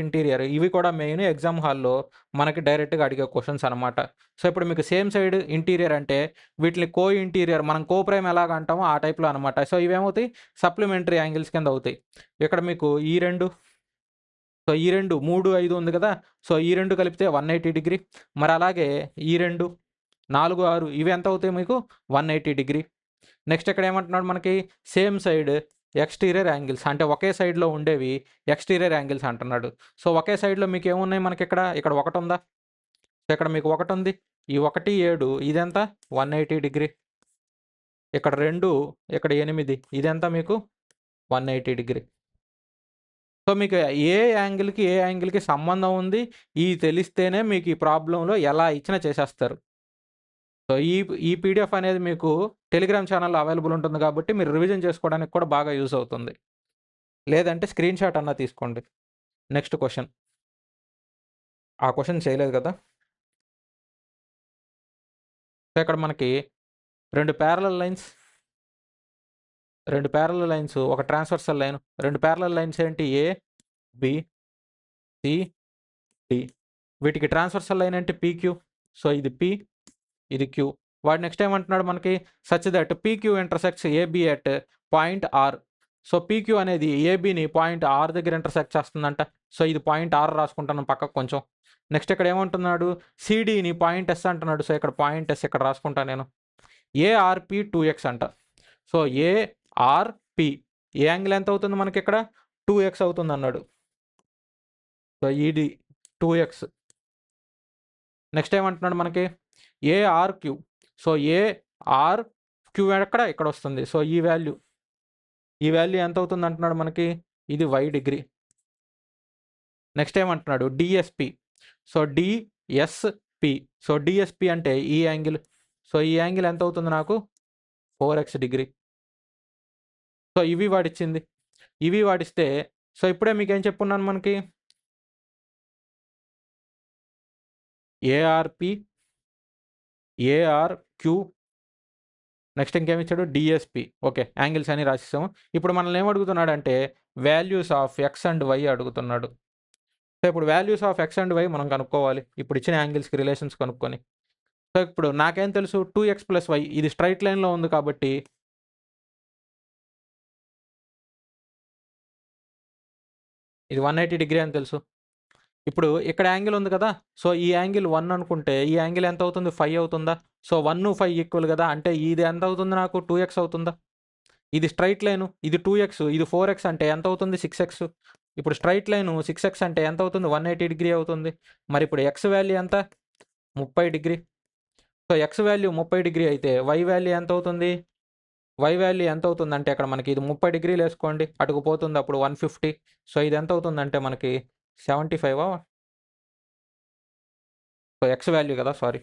ఇంటీరియర్ ఇవి కూడా మెయిన్ ఎగ్జామ్ హాల్లో మనకి డైరెక్ట్గా అడిగే క్వశ్చన్స్ అనమాట. సో ఇప్పుడు మీకు సేమ్ సైడ్ ఇంటీరియర్ అంటే వీటిని కో ఇంటీరియర్, మనం కో ప్రైమ్ ఎలాగ అంటామో ఆ టైప్లో అనమాట. సో ఇవేమవుతాయి, సప్లిమెంటరీ యాంగిల్స్ కింద అవుతాయి. ఇక్కడ మీకు ఈ రెండు, సో ఈ రెండు 3, 5 ఉంది కదా. సో ఈ రెండు కలిపితే 180 డిగ్రీ. మరి అలాగే ఈ రెండు 4, 6 ఇవి ఎంత అవుతాయి మీకు 180 డిగ్రీ. నెక్స్ట్ ఇక్కడ ఏమంటున్నాడు మనకి, సేమ్ సైడ్ ఎక్స్టీరియర్ యాంగిల్స్ అంటే ఒకే సైడ్లో ఉండేవి ఎక్స్టీరియర్ యాంగిల్స్ అంటున్నాడు. సో ఒకే సైడ్లో మీకు ఏమున్నాయి మనకి ఇక్కడ ఒకటి ఉందా. సో ఇక్కడ మీకు ఒకటి ఉంది, ఈ 1, 7 ఇదెంత 180 డిగ్రీ. ఇక్కడ 2, ఇక్కడ 8 ఇదెంత మీకు 180 డిగ్రీ. సో మీకు ఏ యాంగిల్కి సంబంధం ఉంది ఈ తెలిస్తేనే మీకు ఈ ప్రాబ్లంలో ఎలా ఇచ్చినా చేసేస్తారు. సో ఈ పీడిఎఫ్ అనేది మీకు టెలిగ్రామ్ ఛానల్లో అవైలబుల్ ఉంటుంది కాబట్టి మీరు రివిజన్ చేసుకోవడానికి కూడా బాగా యూజ్ అవుతుంది. లేదంటే స్క్రీన్ షాట్ అన్నా తీసుకోండి. Next question. ఆ క్వశ్చన్ చేయలేదు కదా. సో ఇక్కడ మనకి రెండు ప్యారలల్ లైన్స్, ఒక ట్రాన్స్వర్సల్ లైన్. రెండు ప్యారలల్ లైన్స్ ఏంటి, ఏ, బి, సి, డి. వీటికి ట్రాన్స్వర్సల్ లైన్ అంటే పీక్యూ. సో ఇది పి, ఇది క్యూ. వాడు నెక్స్ట్ ఏమంటున్నాడు మనకి, such that PQ intersects AB at point R. So PQ అనేది ఏబిని పాయింట్ ఆర్ దగ్గర ఇంటర్సెక్ట్ చేస్తుందంట. సో ఇది పాయింట్ ఆర్ రాసుకుంటాను పక్కకు కొంచెం. నెక్స్ట్ ఇక్కడ ఏమంటున్నాడు, సిడిని పాయింట్ ఎస్ అంటున్నాడు. సో ఇక్కడ పాయింట్ ఎస్ ఇక్కడ రాసుకుంటాను నేను. ఏఆర్పి 2x అంట. సో ఏఆర్పి ఏ యాంగిల్ ఎంత అవుతుంది మనకి ఇక్కడ 2x అవుతుంది అన్నాడు. సో ఇది 2x. నెక్స్ట్ ఏమంటున్నాడు మనకి, ఏఆర్క్యూ. సో ఏఆర్క్యూ ఇక్కడ వస్తుంది. సో ఈ వాల్యూ ఎంత అవుతుంది అంటున్నాడు మనకి, ఇది y డిగ్రీ. నెక్స్ట్ ఏమంటున్నాడు, DSP. So DSP. So DSP అంటే ఈ యాంగిల్. సో ఈ యాంగిల్ ఎంత అవుతుంది నాకు 4x డిగ్రీ. సో ఇవి వాడిస్తే సో ఇప్పుడే మీకు ఏం చెప్పున్నాను మనకి, ఏఆర్పి, ఏఆర్క్యూ, నెక్స్ట్ ఇంకేమి ఇచ్చాడు, డిఎస్పి. ఓకే, యాంగిల్స్ అని రాసేసాము. ఇప్పుడు మనల్ని ఏమడుగుతున్నాడు అంటే values of X and Y అడుగుతున్నాడు. సో ఇప్పుడు values of X and Y మనం కనుక్కోవాలి, ఇప్పుడు ఇచ్చిన యాంగిల్స్కి రిలేషన్స్ కనుక్కొని. సో ఇప్పుడు నాకేం తెలుసు, 2x + y ఇది స్ట్రైట్ లైన్లో ఉంది కాబట్టి ఇది 180 డిగ్రీ అని తెలుసు. ఇప్పుడు ఇక్కడ యాంగిల్ ఉంది కదా. సో ఈ యాంగిల్ 1 అనుకుంటే ఈ యాంగిల్ ఎంత అవుతుంది, 5 అవుతుందా. సో 1, 5 ఈక్వల్ కదా, అంటే ఇది ఎంత అవుతుంది నాకు 2x అవుతుందా. ఇది స్ట్రైట్ లైను, ఇది 2x, ఇది 4x అంటే ఎంత అవుతుంది 6x. ఇప్పుడు స్ట్రైట్ లైను 6x అంటే ఎంత అవుతుంది 180 డిగ్రీ అవుతుంది. మరి ఇప్పుడు ఎక్స్ వాల్యూ ఎంత 30 degree. So X value 30 degree అయితే వై వాల్యూ ఎంత అవుతుంది, అంటే అక్కడ మనకి ఇది 30 డిగ్రీలు వేసుకోండి, అటుకు పోతుంది అప్పుడు 150. సో ఇది ఎంత అవుతుంది అంటే మనకి 75. సో ఎక్స్ వాల్యూ కదా, సారీ.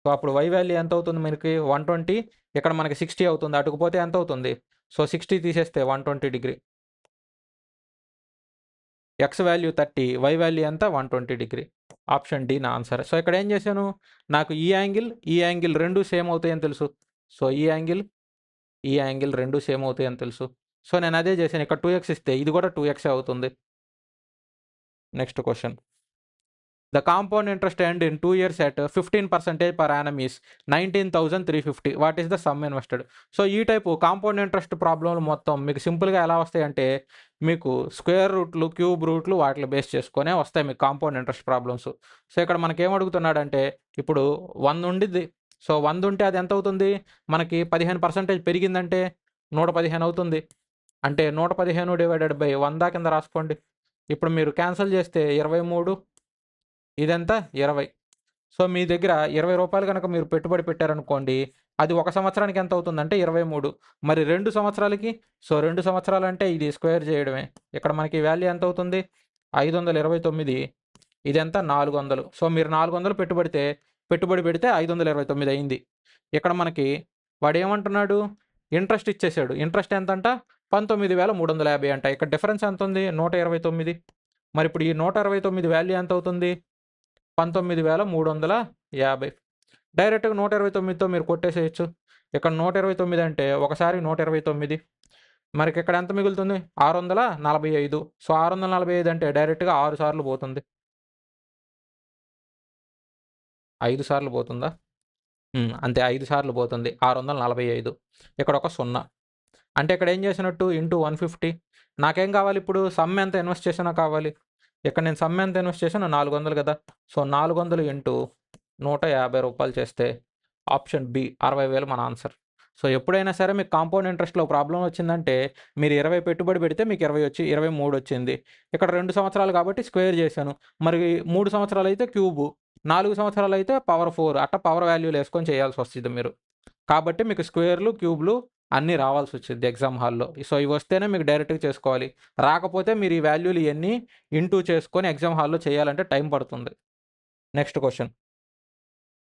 సో అప్పుడు వై వాల్యూ ఎంత అవుతుంది మనకి 120. ఇక్కడ మనకి 60 అవుతుంది, అటుకు పోతే ఎంత అవుతుంది. సో 60 తీసేస్తే 120 degree. X value 30, Y value ఎంత 120 డిగ్రీ. ఆప్షన్ డి నా ఆన్సర్. సో ఇక్కడ ఏం చేశాను, నాకు ఈ యాంగిల్ రెండు సేమ్ అవుతాయని తెలుసు. సో ఈ యాంగిల్ రెండు సేమ్ అవుతాయని తెలుసు. సో నేను అదే చేశాను, ఇక్కడ 2x ఇస్తే ఇది కూడా 2x అవుతుంది. Next question. The compound interest end in 2 years at 15% per annum is 19,350. What is the sum invested. So ఈ టైపు కాంపౌండ్ ఇంట్రెస్ట్ ప్రాబ్లంలు మొత్తం మీకు సింపుల్గా ఎలా వస్తాయి అంటే మీకు స్క్వేర్ రూట్లు, క్యూబ్ రూట్లు వాటిని బేస్ చేసుకునే వస్తాయి మీకు కాంపౌండ్ ఇంట్రెస్ట్ ప్రాబ్లమ్స్. సో ఇక్కడ మనకి ఏమడుగుతున్నాడంటే ఇప్పుడు 100 ఉండిద్ది. సో 100 ఉంటే అది ఎంత అవుతుంది మనకి 15% పెరిగిందంటే 115 అవుతుంది. అంటే 115 డివైడెడ్ బై 100 కింద రాసుకోండి. ఇప్పుడు మీరు క్యాన్సిల్ చేస్తే 23, ఇదంతా 20. సో మీ దగ్గర 20 రూపాయలు కనుక మీరు పెట్టుబడి పెట్టారనుకోండి, అది ఒక సంవత్సరానికి ఎంత అవుతుందంటే 23. మరి 2 సంవత్సరాలకి, సో 2 సంవత్సరాలు అంటే ఇది స్క్వేర్ చేయడమే. ఇక్కడ మనకి వాల్యూ ఎంత అవుతుంది 529, ఇదంతా 400. సో మీరు 400 పెట్టుబడి పెడితే 529 అయింది. ఇక్కడ మనకి వాడు ఏమంటున్నాడు, ఇంట్రెస్ట్ ఇచ్చేసాడు. ఇంట్రెస్ట్ ఎంతంట 19,350 అంట. ఇక్కడ డిఫరెన్స్ ఎంత ఉంది 129. మరి ఇప్పుడు ఈ 129 వాల్యూ ఎంత అవుతుంది 19,350. డైరెక్ట్గా 129తో మీరు కొట్టేసేయచ్చు. ఇక్కడ 129 అంటే ఒకసారి 129, మనకి ఇక్కడ ఎంత మిగులుతుంది 645. సో 645 అంటే డైరెక్ట్గా 6 సార్లు పోతుంది. 5 సార్లు పోతుందా? అంతే 5 సార్లు పోతుంది 645. ఇక్కడ ఒక 0 అంటే ఇక్కడ ఏం చేసినట్టు ఇంటూ 150. నాకేం కావాలి ఇప్పుడు సమ్ ఎంత ఇన్వెస్ట్ చేసినా కావాలి. ఇక్కడ నేను సమ్ ఎంత ఇన్వెస్ట్ చేసాను 400 కదా. సో 400 ఇంటూ 150 రూపాయలు చేస్తే ఆప్షన్ బి 60,000 మన ఆన్సర్. సో ఎప్పుడైనా సరే మీకు కాంపౌండ్ ఇంట్రెస్ట్లో ప్రాబ్లం వచ్చిందంటే మీరు 20 పెట్టుబడి పెడితే మీకు 20 వచ్చి 23 వచ్చింది. ఇక్కడ 2 సంవత్సరాలు కాబట్టి స్క్వేర్ చేశాను. మరి 3 సంవత్సరాలు అయితే క్యూబు, 4 సంవత్సరాలు అయితే పవర్ 4 అట్లా పవర్ వాల్యూలు వేసుకొని చేయాల్సి వస్తుంది మీరు. కాబట్టి మీకు స్క్వేర్లు క్యూబ్లు అన్నీ రావాల్సి వచ్చింది ఎగ్జామ్ హాల్లో. సో ఇవి వస్తేనే మీకు డైరెక్ట్గా చేసుకోవాలి. రాకపోతే మీరు ఈ వాల్యూలు ఇవన్నీ ఇంటూ చేసుకొని ఎగ్జామ్ హాల్లో చేయాలంటే టైం పడుతుంది. Next question.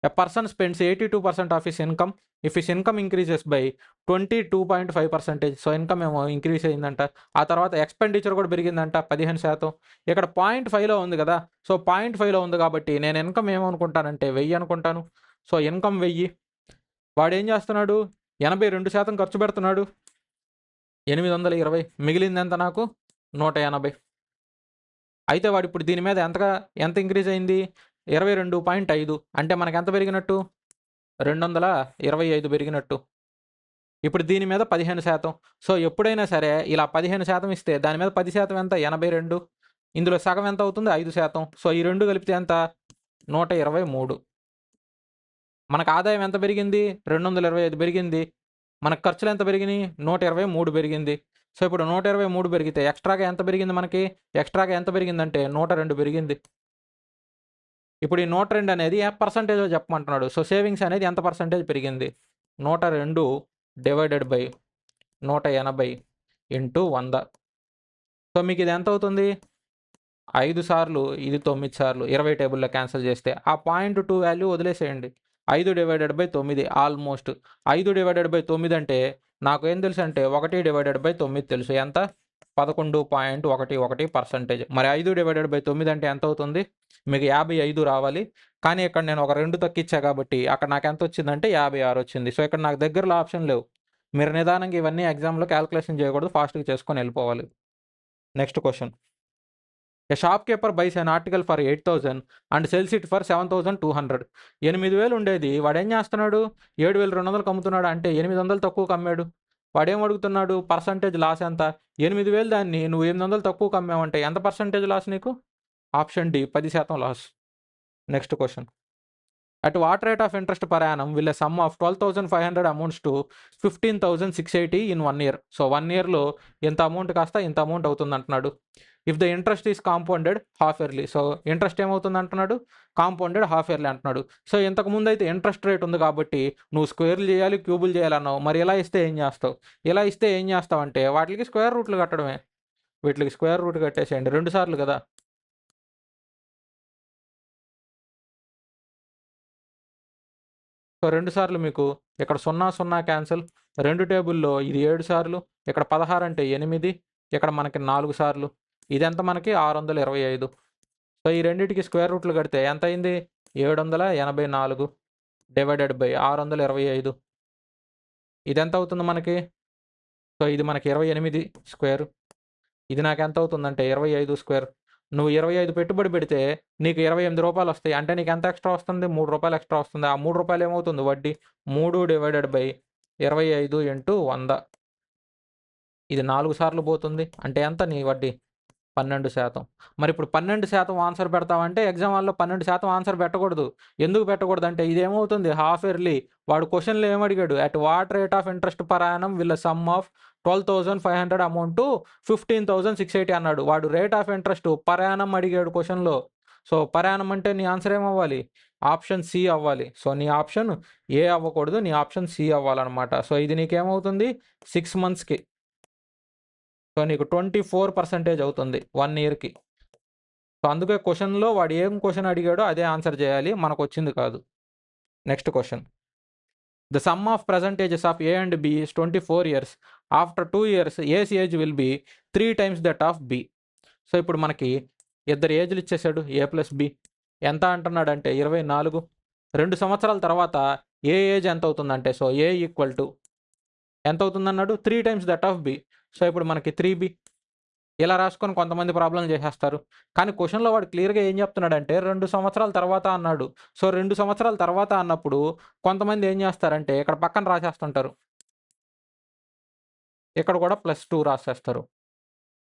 A person spends 82% of his income if his income increases by 22.5%. So income ఏమో ఇంక్రీజ్ అయిందంట. ఆ తర్వాత ఎక్స్పెండిచర్ కూడా పెరిగిందంట 15%. ఇక్కడ 0.5లో ఉంది కదా. సో 0.5లో ఉంది కాబట్టి నేను ఇన్కమ్ ఏమనుకుంటానంటే 1000 అనుకుంటాను. So income 1000. వాడు ఏం చేస్తున్నాడు 82% ఖర్చు పెడుతున్నాడు 820. మిగిలింది ఎంత నాకు 180. అయితే వాడు ఇప్పుడు దీని మీద ఎంత ఇంక్రీజ్ అయింది 22.5. అంటే మనకు ఎంత పెరిగినట్టు 225 పెరిగినట్టు. ఇప్పుడు దీని మీద 15%. సో ఎప్పుడైనా సరే ఇలా 15% ఇస్తే దాని మీద 10% ఎంత 82. ఇందులో సగం ఎంత అవుతుంది 5%. సో ఈ రెండు కలిపితే ఎంత 123. మనకు ఆదాయం ఎంత పెరిగింది 225 పెరిగింది. మనకు ఖర్చులు ఎంత పెరిగినాయి 123 పెరిగింది. సో ఇప్పుడు 123 పెరిగితే ఎక్స్ట్రాగా ఎంత పెరిగింది మనకి ఎక్స్ట్రాగా ఎంత పెరిగిందంటే 102 పెరిగింది. ఇప్పుడు ఈ 102 అనేది ఏ పర్సంటేజో చెప్పమంటున్నాడు. సో సేవింగ్స్ అనేది ఎంత పర్సంటేజ్ పెరిగింది 102 డివైడెడ్ బై 180 ఇంటూ 100. సో మీకు ఇది ఎంత అవుతుంది 5 సార్లు ఇది 9 సార్లు 20 టేబుల్లో క్యాన్సిల్ చేస్తే ఆ 0.2 వాల్యూ వదిలేసేయండి. 5 divided by 9 almost 5 divided by 9 అంటే నాకు ఏం తెలుసు అంటే 1 డివైడెడ్ బై 9 తెలుసు ఎంత 11.11%. మరి 5 డివైడెడ్ బై 9 అంటే ఎంత అవుతుంది మీకు 55 రావాలి. కానీ ఇక్కడ నేను ఒక 2 తక్కిచ్చా కాబట్టి అక్కడ నాకు ఎంత వచ్చిందంటే 56 వచ్చింది. సో ఇక్కడ నాకు దగ్గరలో ఆప్షన్ లేవు. మీరు నిదానంగా ఇవన్నీ ఎగ్జామ్లో క్యాలిక్యులేషన్ చేయకూడదు, ఫాస్ట్గా చేసుకొని వెళ్ళిపోవాలి. Next question. A shopkeeper buys an article for 8,000 and sells it for 7,200. 8,000 ఉండేది వాడు ఏం చేస్తున్నాడు 7,200 అమ్ముతున్నాడు అంటే 800 తక్కువ అమ్మాడు. వాడేం అడుగుతున్నాడు పర్సంటేజ్ లాస్ ఎంత 8,000 దాన్ని నువ్వు 800 తక్కువ అమ్మావంటే ఎంత పర్సంటేజ్ లాస్ నీకు option D 10% loss. Next question. At what rate of interest per annum will a sum of 12,500 amounts to 15,680 in 1 year? So 1 yearలో ఎంత అమౌంట్ కాస్త ఇంత అమౌంట్ అవుతుంది అంటున్నాడు. If the interest is compounded half yearly. So interest ఏమవుతుంది అంటున్నాడు compounded half yearly అంటున్నాడు. So ఇంతకుముందు అయితే ఇంట్రెస్ట్ రేట్ ఉంది కాబట్టి నువ్వు స్క్వేర్లు చేయాలి క్యూబులు చేయాలన్నావు. మరి ఇలా ఇస్తే ఏం చేస్తావు అంటే వాటికి స్క్వేర్ రూట్లు కట్టడమే. వీటికి స్క్వేర్ రూట్ కట్టేసేయండి 2 సార్లు కదా. సో 2 సార్లు మీకు ఇక్కడ 0 0 క్యాన్సిల్ 2 టేబుల్లో ఇది 7 సార్లు ఇక్కడ 16 అంటే 8 ఇక్కడ మనకి 4 సార్లు ఇదెంత మనకి 625. సో ఈ రెండింటికి స్క్వేర్ రూట్లు కడితే ఎంత అయింది 784 డివైడెడ్ బై 625. ఇది ఎంత అవుతుంది మనకి సో ఇది మనకి 28 స్క్వేర్. ఇది నాకు ఎంత అవుతుందంటే 25 స్క్వేర్. నువ్వు 25 పెట్టుబడి పెడితే నీకు 28 రూపాయలు వస్తాయి. అంటే నీకు ఎంత ఎక్స్ట్రా వస్తుంది 3 రూపాయలు ఎక్స్ట్రా వస్తుంది. ఆ 3 రూపాయలు ఏమవుతుంది వడ్డీ 3 డివైడెడ్ బై 25 ఇంటూ 100. ఇది 4 సార్లు పోతుంది అంటే ఎంత నీ వడ్డీ 12%. మరి ఇప్పుడు 12% ఆన్సర్ పెడతామంటే ఎగ్జామ్ హాల్లో 12% ఆన్సర్ పెట్టకూడదు. ఎందుకు పెట్టకూడదు అంటే ఇదేమవుతుంది హాఫ్ ఇయర్లీ. వాడు క్వశ్చన్లో ఏమడిగాడు at what rate of interest per annum will sum of 12,500 amount to 15,680 అన్నాడు. వాడు rate of interest per annum అడిగాడు క్వశ్చన్లో. సో పర్ యానం అంటే నీ ఆన్సర్ ఏమవ్వాలి ఆప్షన్ సి అవ్వాలి. సో నీ ఆప్షన్ ఏ అవ్వకూడదు, నీ ఆప్షన్ సి అవ్వాలన్నమాట. సో ఇది నీకేమవుతుంది 6 మంత్స్కి. సో నీకు 24% అవుతుంది 1 ఇయర్కి. సో అందుకే క్వశ్చన్లో వాడు ఏం క్వశ్చన్ అడిగాడో అదే ఆన్సర్ చేయాలి, మనకు వచ్చింది కాదు. Next question. The sum of percentages of A and B is 24 years. After 2 years A's age will be 3 times that of B. So ఇప్పుడు మనకి ఇద్దరు ఏజ్లు ఇచ్చేసాడు, ఏ ప్లస్ బి. ఎంత అంటున్నాడంటే 24. 2 సంవత్సరాల తర్వాత ఏ ఏజ్ ఎంత అవుతుందంటే, సో ఏ ఈక్వల్ టు ఎంత అవుతుందన్నాడు 3 times that of B. So ఇప్పుడు మనకి 3b. ఇలా రాసుకొని కొంతమంది ప్రాబ్లం చేసేస్తారు. కానీ క్వశ్చన్లో వాడు క్లియర్గా ఏం చెప్తున్నాడంటే 2 సంవత్సరాల తర్వాత అన్నాడు. సో 2 సంవత్సరాల తర్వాత అన్నప్పుడు కొంతమంది ఏం చేస్తారంటే ఇక్కడ పక్కన రాసేస్తుంటారు, ఇక్కడ కూడా +2 రాసేస్తారు.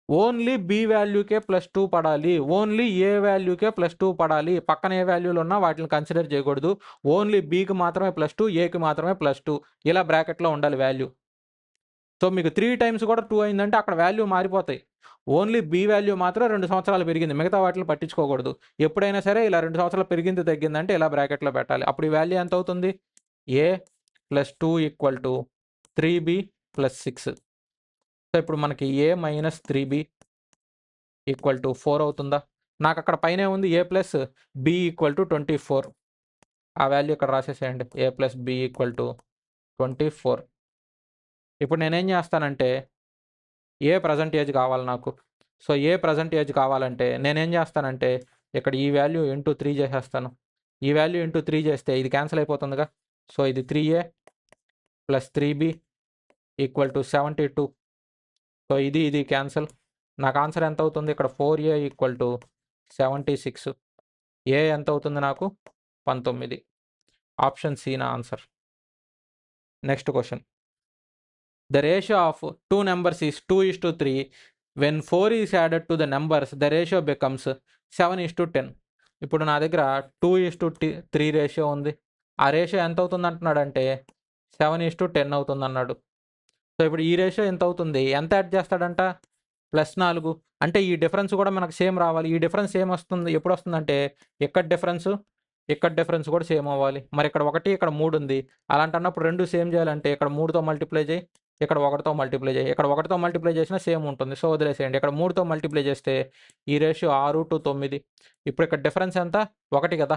ఓన్లీ బి వాల్యూకే +2 పడాలి, ఓన్లీ ఏ వాల్యూకే +2 పడాలి. పక్కన ఏ వాల్యూలు ఉన్నా వాటిని కన్సిడర్ చేయకూడదు. ఓన్లీ బికి మాత్రమే +2, ఏకి మాత్రమే +2. ఇలా బ్రాకెట్లో ఉండాలి వాల్యూ. సో మీకు 3 times కూడా 2 అయిందంటే అక్కడ వాల్యూ మారిపోతాయి. ఓన్లీ బి వాల్యూ మాత్రం 2 సంవత్సరాలు పెరిగింది, మిగతా వాటిని పట్టించుకోకూడదు. ఎప్పుడైనా సరే ఇలా 2 సంవత్సరాలు పెరిగింది తగ్గిందంటే ఇలా బ్రాకెట్లో పెట్టాలి. అప్పుడు ఈ వాల్యూ ఎంత అవుతుంది, ఏ +2 = 3b + 6. సో ఇప్పుడు మనకి ఏ - 3b = 4 అవుతుందా? నాకు అక్కడ పైనే ఉంది ఏ ప్లస్ బి = 24. ఆ వాల్యూ ఇక్కడ రాసేసేయండి, ఏ ప్లస్ బి = 24. ఇప్పుడు నేనేం చేస్తానంటే ఏ ప్రజెంట్ ఏజ్ కావాలి నాకు. సో ఏ ప్రజెంట్ ఏజ్ కావాలంటే నేనేం చేస్తానంటే ఇక్కడ ఈ వాల్యూ ఇంటూ 3 చేసేస్తాను. ఈ వాల్యూ ఇంటూ 3 చేస్తే ఇది క్యాన్సిల్ అయిపోతుందిగా. సో ఇది 3a + 3b = 72. సో ఇది క్యాన్సిల్. నాకు ఆన్సర్ ఎంత అవుతుంది, ఇక్కడ 4a = 76. ఏ ఎంత అవుతుంది నాకు, 19. ఆప్షన్ సి నా answer. Next question. The ratio of two numbers is 2:3. When 4 is added to the numbers, the ratio becomes 7:10. ఇప్పుడు నా దగ్గర 2:3 రేషియో ఉంది. ఆ రేషియో ఎంత అవుతుంది అంటున్నాడంటే 7:10 అవుతుంది అన్నాడు. సో ఇప్పుడు ఈ రేషియో ఎంత అవుతుంది, ఎంత యాడ్ చేస్తాడంట, +4. అంటే ఈ డిఫరెన్స్ కూడా మనకు సేమ్ రావాలి. ఈ డిఫరెన్స్ సేమ్ వస్తుంది, ఎప్పుడు వస్తుందంటే ఇక్కడ డిఫరెన్స్ కూడా సేమ్ అవ్వాలి. మరి ఇక్కడ 1 ఇక్కడ 3 ఉంది. అలాంటన్నప్పుడు రెండు సేమ్ చేయాలంటే ఇక్కడ 3తో మల్టిప్లై చేయి, ఇక్కడ 1తో మల్టిప్లై చేయి. ఇక్కడ 1తో మల్టిప్లై చేసినా సేమ్ ఉంటుంది, సో వదిలేసేయండి. ఇక్కడ 3తో మల్టిప్లై చేస్తే ఈ రేషియో 6:9. ఇప్పుడు ఇక్కడ డిఫరెన్స్ ఎంత, 1 కదా.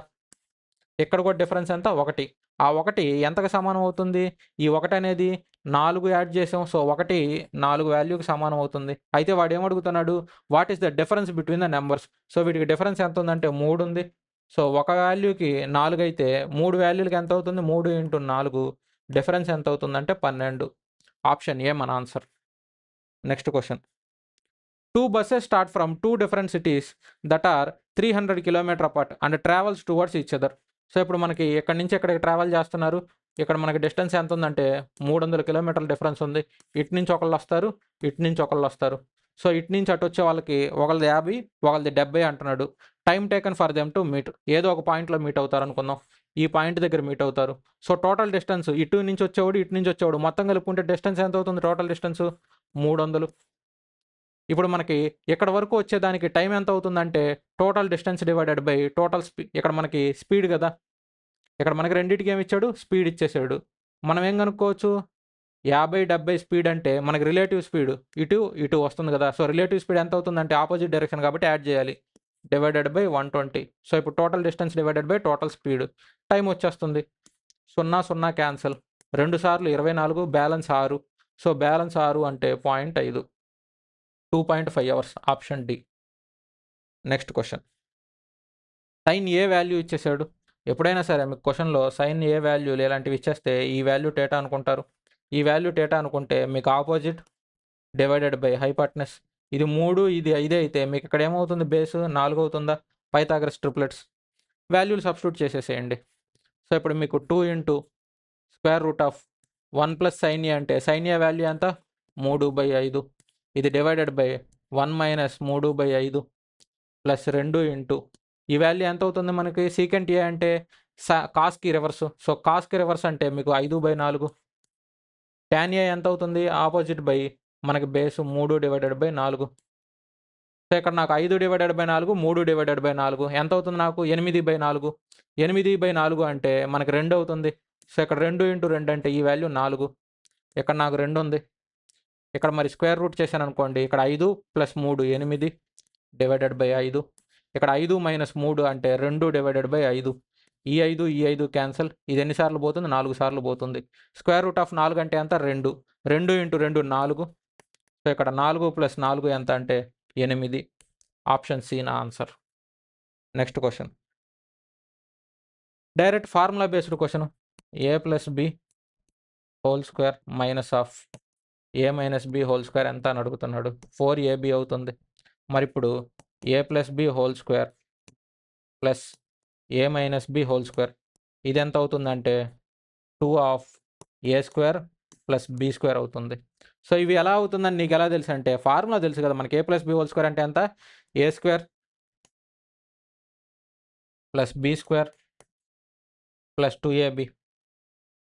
ఇక్కడ కూడా డిఫరెన్స్ ఎంత, 1. ఆ 1 ఎంతకు సమానం అవుతుంది, ఈ 1 అనేది 4 యాడ్ చేసాం. సో 1 4 వాల్యూకి సమానం అవుతుంది. అయితే వాడు ఏమడుగుతున్నాడు, what is the difference between the numbers. So వీటికి డిఫరెన్స్ ఎంత ఉందంటే 3 ఉంది. సో ఒక వాల్యూకి 4 అయితే 3 వాల్యూలకి ఎంత అవుతుంది, 3 × 4. డిఫరెన్స్ ఎంత అవుతుందంటే 12. ఆప్షన్ ఏ మన answer. Next question. 2 buses start from 2 different cities that are 300 km apart and travels towards each other. So ఇప్పుడు మనకి ఎక్కడి నుంచి ఎక్కడికి ట్రావెల్ చేస్తున్నారు, ఇక్కడ మనకి డిస్టెన్స్ ఎంత ఉందంటే 300 కిలోమీటర్ల డిఫరెన్స్ ఉంది. ఇటు నుంచి ఒకళ్ళు వస్తారు, ఇటు నుంచి ఒకళ్ళు వస్తారు. సో ఇటు నుంచి అటు వచ్చే వాళ్ళకి ఒకళ్ళది 50, ఒకళ్ళది 70 అంటున్నాడు. Time taken for them to meet. ఏదో ఒక పాయింట్లో మీట్ అవుతారు అనుకుందాం, ఈ పాయింట్ దగ్గర మీట్ అవుతారు. సో టోటల్ డిస్టెన్స్ ఇటు నుంచి వచ్చేవాడు, ఇటు నుంచి వచ్చేవాడు మొత్తం కలుపుకుంటే డిస్టెన్స్ ఎంత అవుతుంది, టోటల్ డిస్టెన్స్ 300. ఇప్పుడు మనకి ఇక్కడ వరకు వచ్చేదానికి టైం ఎంత అవుతుందంటే total distance divided by total speed. ఇక్కడ మనకి స్పీడ్ కదా, ఇక్కడ మనకి రెండింటికి ఏమి ఇచ్చాడు, స్పీడ్ ఇచ్చేసాడు. మనం ఏం కనుక్కోవచ్చు, 50-70 స్పీడ్ అంటే మనకి రిలేటివ్ స్పీడ్ ఇటు వస్తుంది కదా. సో రిలేటివ్ స్పీడ్ ఎంత అవుతుందంటే ఆపోజిట్ డైరెక్షన్ కాబట్టి యాడ్ చేయాలి, డివైడెడ్ బై 120. సో ఇప్పుడు total distance divided by total speed. Time వచ్చేస్తుంది 0 0 క్యాన్సల్. 2 సార్లు 24, బ్యాలెన్స్ 6. సో బ్యాలెన్స్ 6 అంటే 0.5, 2.5 hours. Option D. Next question. Sine A value ఇచ్చేసాడు. ఎప్పుడైనా సరే మీకు క్వశ్చన్లో సైన్ ఏ వాల్యూ ఇలాంటివి ఇచ్చేస్తే ఈ వాల్యూ టేటా అనుకుంటారు. ఈ వాల్యూ టేటా అనుకుంటే మీకు ఆపోజిట్ డివైడెడ్ బై హైపాట్నస్. ఇది 3, ఇది 5 అయితే మీకు ఇక్కడ ఏమవుతుంది, బేస్ 4 అవుతుందా. పైథాగరస్ ట్రిప్లెట్స్ వాల్యూలు సబ్స్టిట్యూట్ చేసేసేయండి. సో ఇప్పుడు మీకు 2 × √1 + సైన్ ఏ అంటే సైన్ ఏ వాల్యూ ఎంత, 3/5. ఇది డివైడెడ్ బై 1 - 3/5 ప్లస్ 2 ఈ వాల్యూ ఎంత అవుతుంది మనకి, సీకెంట్ ఏ అంటే కాస్కి రివర్స్. సో కాస్కి రివర్స్ అంటే మీకు 5/4. ట్యాన్ ఏ ఎంత అవుతుంది, ఆపోజిట్ బై మనకి బేస్ 3/4. సో ఇక్కడ నాకు 5/4, 3/4 ఎంత అవుతుంది నాకు, 8/4. 8/4 అంటే మనకి 2 అవుతుంది. సో ఇక్కడ 2 × 2 అంటే ఈ వాల్యూ 4. ఇక్కడ నాకు 2 ఉంది. ఇక్కడ మరి స్క్వేర్ రూట్ చేశాను అనుకోండి, ఇక్కడ 5 + 3 8 డివైడెడ్ బై 5. ఇక్కడ 5 - 3 అంటే 2 డివైడెడ్ బై 5. ఈ 5 క్యాన్సల్. ఇది ఎన్నిసార్లు పోతుంది? 4 సార్లు పోతుంది. స్క్వేర్ రూట్ ఆఫ్ 4 అంటే ఎంత? 2. 2 ఇంటూ 2 4. సో ఇక్కడ 4 ప్లస్ 4 ఎంత అంటే 8. ఆప్షన్ సి నా answer. Next question direct formula based question. A plus B whole square minus of A minus B whole square ఎంత అని అడుగుతున్నాడు. 4ab అవుతుంది. మరి ఇప్పుడు A plus B whole square plus A minus B whole square ఇది ఎంత అవుతుందంటే 2 of A square plus B square అవుతుంది. సో ఇవి ఎలా అవుతుందని నీకు ఎలా తెలుసు అంటే ఫార్ములా తెలుసు కదా మనకి. A plus B whole square అంటే ఎంత? A square plus B square plus 2ab.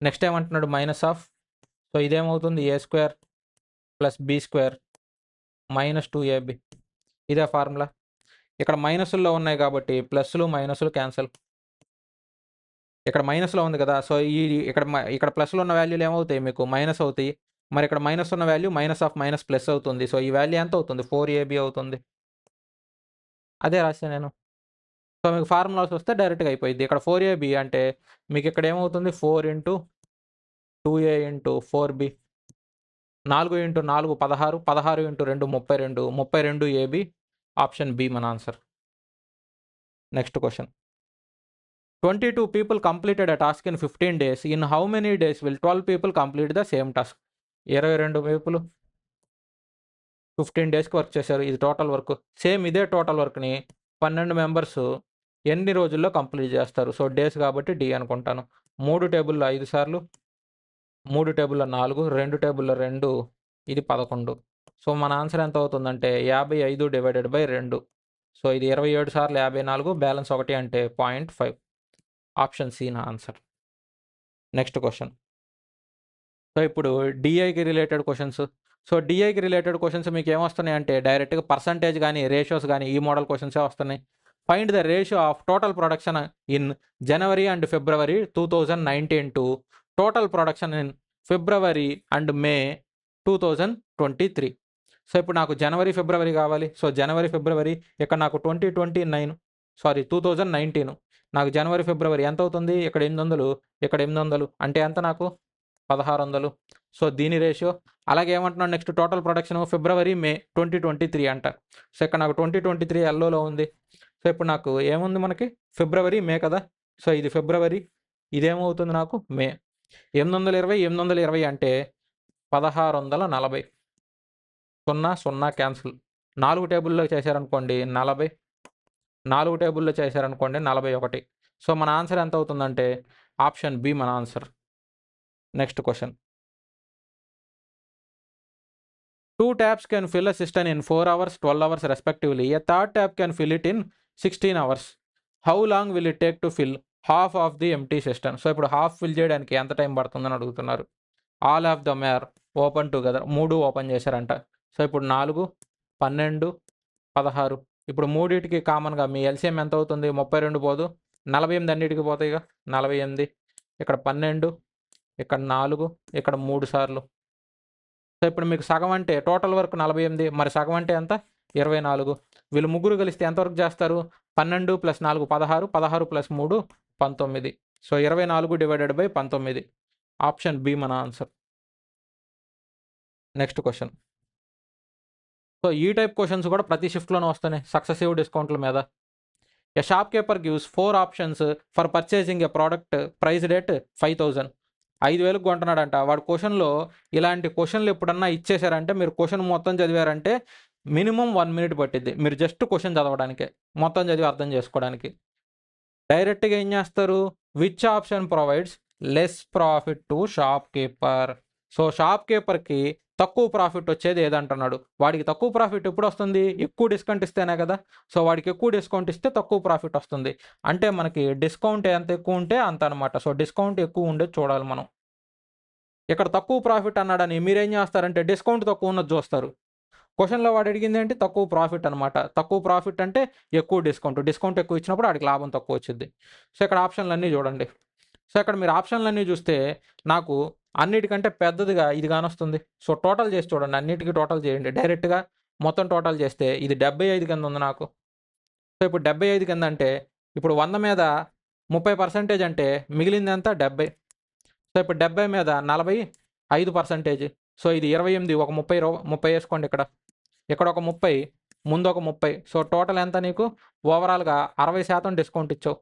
Next ఏమంటున్నాడు? Minus of. సో ఇదేమవుతుంది? A square plus B square minus 2ab. ఇదే ఫార్ములా. ఇక్కడ మైనస్లో ఉన్నాయి కాబట్టి ప్లస్లు మైనస్లు క్యాన్సల్. ఇక్కడ మైనస్లో ఉంది కదా, సో ఇక్కడ ప్లస్లో ఉన్న వాల్యూలు ఏమవుతాయి? మీకు మైనస్ అవుతాయి. మరి ఇక్కడ మైనస్ ఉన్న value minus of minus plus అవుతుంది. సో ఈ వాల్యూ ఎంత అవుతుంది? 4ab అవుతుంది. అదే రాశాను నేను. సో మీకు ఫార్ములాస్ వస్తే డైరెక్ట్గా అయిపోయింది. ఇక్కడ 4ab అంటే మీకు ఇక్కడ ఏమవుతుంది? 4 into 2a into 4b. 4 into 4 16. 16 into 2 32. 32ab. Option B మన answer. Next question 22 people completed a task in 15 days. In how many days will 12 people complete the same task? 22 people 15 డేస్కి వర్క్ చేశారు. ఇది total work. Same ఇదే total వర్క్ని 12 members ఎన్ని రోజుల్లో complete చేస్తారు? So days కాబట్టి డి అనుకుంటాను. 3 టేబుల్లో 5 సార్లు, 3 టేబుల్లో 4, 2 టేబుల్లో 2, ఇది 11. సో మన ఆన్సర్ ఎంత అవుతుందంటే 55 డివైడెడ్ బై 2. సో ఇది 27 సార్లు 54, బ్యాలెన్స్ 1 అంటే 0.5. ఆప్షన్ సి నా ఆన్సర్. Next question. సో ఇప్పుడు డిఐకి రిలేటెడ్ క్వశ్చన్స్. సో డిఐకి రిలేటెడ్ క్వశ్చన్స్ మీకు ఏమొస్తున్నాయి అంటే డైరెక్ట్గా పర్సంటేజ్ కానీ రేషియోస్ కానీ ఈ మోడల్ క్వశ్చన్సే వస్తున్నాయి. Find the ratio of total production in January and February 2019 to total production in February and May 2023. So ఇప్పుడు నాకు జనవరి ఫిబ్రవరి కావాలి. సో జనవరి ఫిబ్రవరి ఇక్కడ నాకు 2019 నాకు జనవరి ఫిబ్రవరి ఎంత అవుతుంది? ఇక్కడ 800, ఇక్కడ 800 అంటే ఎంత నాకు? 1600. సో దీని రేషియో. అలాగే ఏమంటున్నాడు నెక్స్ట్? టోటల్ ప్రొడక్షన్ ఫిబ్రవరి మే 2023 అంట. సో ఇక్కడ నాకు 2023 ఎల్లోలో ఉంది. సో ఇప్పుడు నాకు ఏముంది? మనకి ఫిబ్రవరి మే కదా. సో ఇది ఫిబ్రవరి, ఇదేమవుతుంది నాకు? మే. 820 అంటే 1640. 0 0 క్యాన్సిల్. 4 టేబుల్లో చేశారనుకోండి 40, 4 టేబుల్లో చేశారనుకోండి 41. సో మన ఆన్సర్ ఎంత అవుతుందంటే ఆప్షన్ బి మన answer. Next question. 2 taps can fill a cistern in 4 hours, 12 hours respectively. A third tap can fill it in 16 hours. How long will it take to fill half of the empty cistern? So ఇప్పుడు half fill చేయడానికి ఎంత time పడుతుందని అడుగుతున్నారు. All of them are open together. 3 open చేశారంట. So ఇప్పుడు 4, 12, 16. ఇప్పుడు మూడింటికి కామన్గా మీ ఎల్సిఎం ఎంత అవుతుంది? 32 పోదు, 48 అన్నిటికి పోతాయి. 48. ఇక్కడ 12, ఇక్కడ 4, ఇక్కడ 3 సార్లు. సో ఇప్పుడు మీకు సగం అంటే టోటల్ వర్క్ 48, మరి సగం అంటే ఎంత? 24. వీళ్ళు ముగ్గురు కలిస్తే ఎంతవరకు చేస్తారు? 12 + 4 16, 16 + 3 19. So 24 divided by 19. Option B మన ఆన్సర్. Next question. సో ఈ టైప్ క్వశ్చన్స్ కూడా ప్రతి షిఫ్ట్లోనే వస్తున్నాయి సక్సెసివ్ డిస్కౌంట్ల మీద. A shop keeper gives 4 options for purchasing a product priced at 5000. 5000 కొంటున్నాడంట. వాడు క్వశ్చన్లో ఇలాంటి క్వశ్చన్లు ఎప్పుడన్నా ఇచ్చేసారంటే మీరు క్వశ్చన్ మొత్తం చదివారంటే మినిమం 1 minute పట్టిద్ది. మీరు జస్ట్ క్వశ్చన్ చదవడానికే, మొత్తం చదివి అర్థం చేసుకోవడానికి. డైరెక్ట్గా ఏం చేస్తారు? Which option provides less profit to shop keeper. So shop కీపర్కి తక్కువ ప్రాఫిట్ వచ్చేది ఏదంటున్నాడు. వాడికి తక్కువ ప్రాఫిట్ ఎప్పుడు వస్తుంది? ఎక్కువ డిస్కౌంట్ ఇస్తేనే కదా. సో వాడికి ఎక్కువ డిస్కౌంట్ ఇస్తే తక్కువ ప్రాఫిట్ వస్తుంది. అంటే మనకి డిస్కౌంట్ ఎంత ఎక్కువ ఉంటే అంత అనమాట. సో డిస్కౌంట్ ఎక్కువ ఉండేది చూడాలి మనం. ఇక్కడ తక్కువ ప్రాఫిట్ అన్నాడని మీరేం చేస్తారంటే డిస్కౌంట్ తక్కువ ఉన్నది చూస్తారు. క్వశ్చన్లో వాడు అడిగింది ఏంటి? తక్కువ ప్రాఫిట్ అనమాట. తక్కువ ప్రాఫిట్ అంటే ఎక్కువ డిస్కౌంట్. డిస్కౌంట్ ఎక్కువ ఇచ్చినప్పుడు వాడికి లాభం తక్కువ వచ్చింది. సో ఇక్కడ ఆప్షన్లన్నీ చూడండి. సో ఇక్కడ మీరు ఆప్షన్లన్నీ చూస్తే నాకు అన్నిటికంటే పెద్దదిగా ఇది కానొస్తుంది. సో టోటల్ చేసి చూడండి, అన్నిటికీ టోటల్ చేయండి. డైరెక్ట్గా మొత్తం టోటల్ చేస్తే ఇది 75 కింద ఉంది నాకు. సో ఇప్పుడు 75 కింద అంటే ఇప్పుడు 100 మీద 30% అంటే మిగిలింది ఎంత 70. సో ఇప్పుడు 70 మీద 45%. సో ఇది 28, ఒక 30 వేసుకోండి ఇక్కడ ఒక 30, ముందు ఒక 30. సో టోటల్ ఎంత నీకు ఓవరాల్గా 60% డిస్కౌంట్ ఇచ్చావు.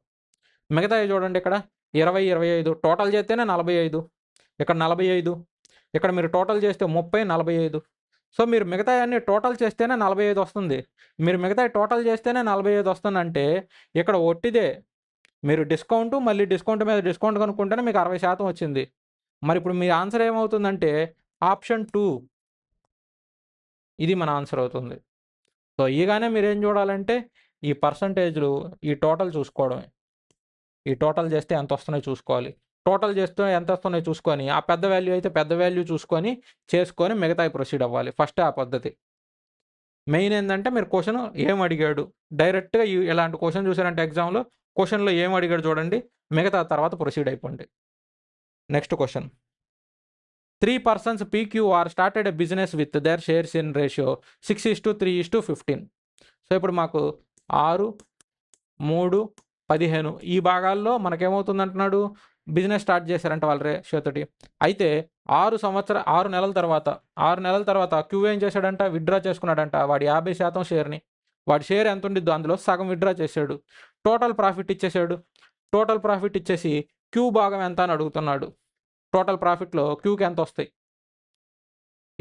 మిగతావి చూడండి ఇక్కడ 20, 25 టోటల్ చేస్తేనే 45, ఇక్కడ 45, ఇక్కడ మీరు టోటల్ చేస్తే 30, 45. సో మీరు మిగతా అన్ని టోటల్ చేస్తేనే 45 వస్తుంది. మీరు మిగతా టోటల్ చేస్తేనే 45 వస్తుందంటే ఇక్కడ ఒట్టిదే మీరు డిస్కౌంట్ మళ్ళీ డిస్కౌంట్ మీద డిస్కౌంట్ కనుక్కుంటేనే మీకు 60% వచ్చింది. మరి ఇప్పుడు మీ ఆన్సర్ ఏమవుతుందంటే ఆప్షన్ 2 ఇది మన ఆన్సర్ అవుతుంది. సో ఇగానే మీరు ఏం చూడాలంటే ఈ పర్సంటేజ్లు ఈ టోటల్ చూసుకోవడమే. ఈ టోటల్ చేస్తే ఎంత వస్తున్నాయో చూసుకోవాలి. టోటల్ చేస్తే ఎంత వస్తున్నాయో చూసుకొని ఆ పెద్ద వాల్యూ అయితే పెద్ద వాల్యూ చూసుకొని చేసుకొని మిగతాయి ప్రొసీడ్ అవ్వాలి. ఫస్ట్ ఆ పద్ధతి. మెయిన్ ఏంటంటే మీరు క్వశ్చన్ ఏం అడిగాడు డైరెక్ట్గా ఇలాంటి క్వశ్చన్ చూసారంటే ఎగ్జామ్లో క్వశ్చన్లో ఏం అడిగాడు చూడండి, మిగతా తర్వాత ప్రొసీడ్ అయిపోండి. Next question. 3 persons PQR started a business with their shares in ratio 6:3:15. So ఇప్పుడు మాకు 6, 3, 15 ఈ భాగాల్లో మనకేమవుతుంది అంటున్నాడు, బిజినెస్ స్టార్ట్ చేశారంట వాళ్ళ రేషియో తోటి. అయితే 6 నెలల తర్వాత క్యూ ఏం చేశాడంట, విత్డ్రా చేసుకున్నాడంట వాడి 50% షేర్ని. వాడి షేర్ ఎంత ఉండిద్దో అందులో సగం విత్డ్రా చేశాడు. టోటల్ ప్రాఫిట్ ఇచ్చేసాడు. టోటల్ ప్రాఫిట్ ఇచ్చేసి క్యూ భాగం ఎంత అని అడుగుతున్నాడు. టోటల్ ప్రాఫిట్లో క్యూకి ఎంత వస్తాయి.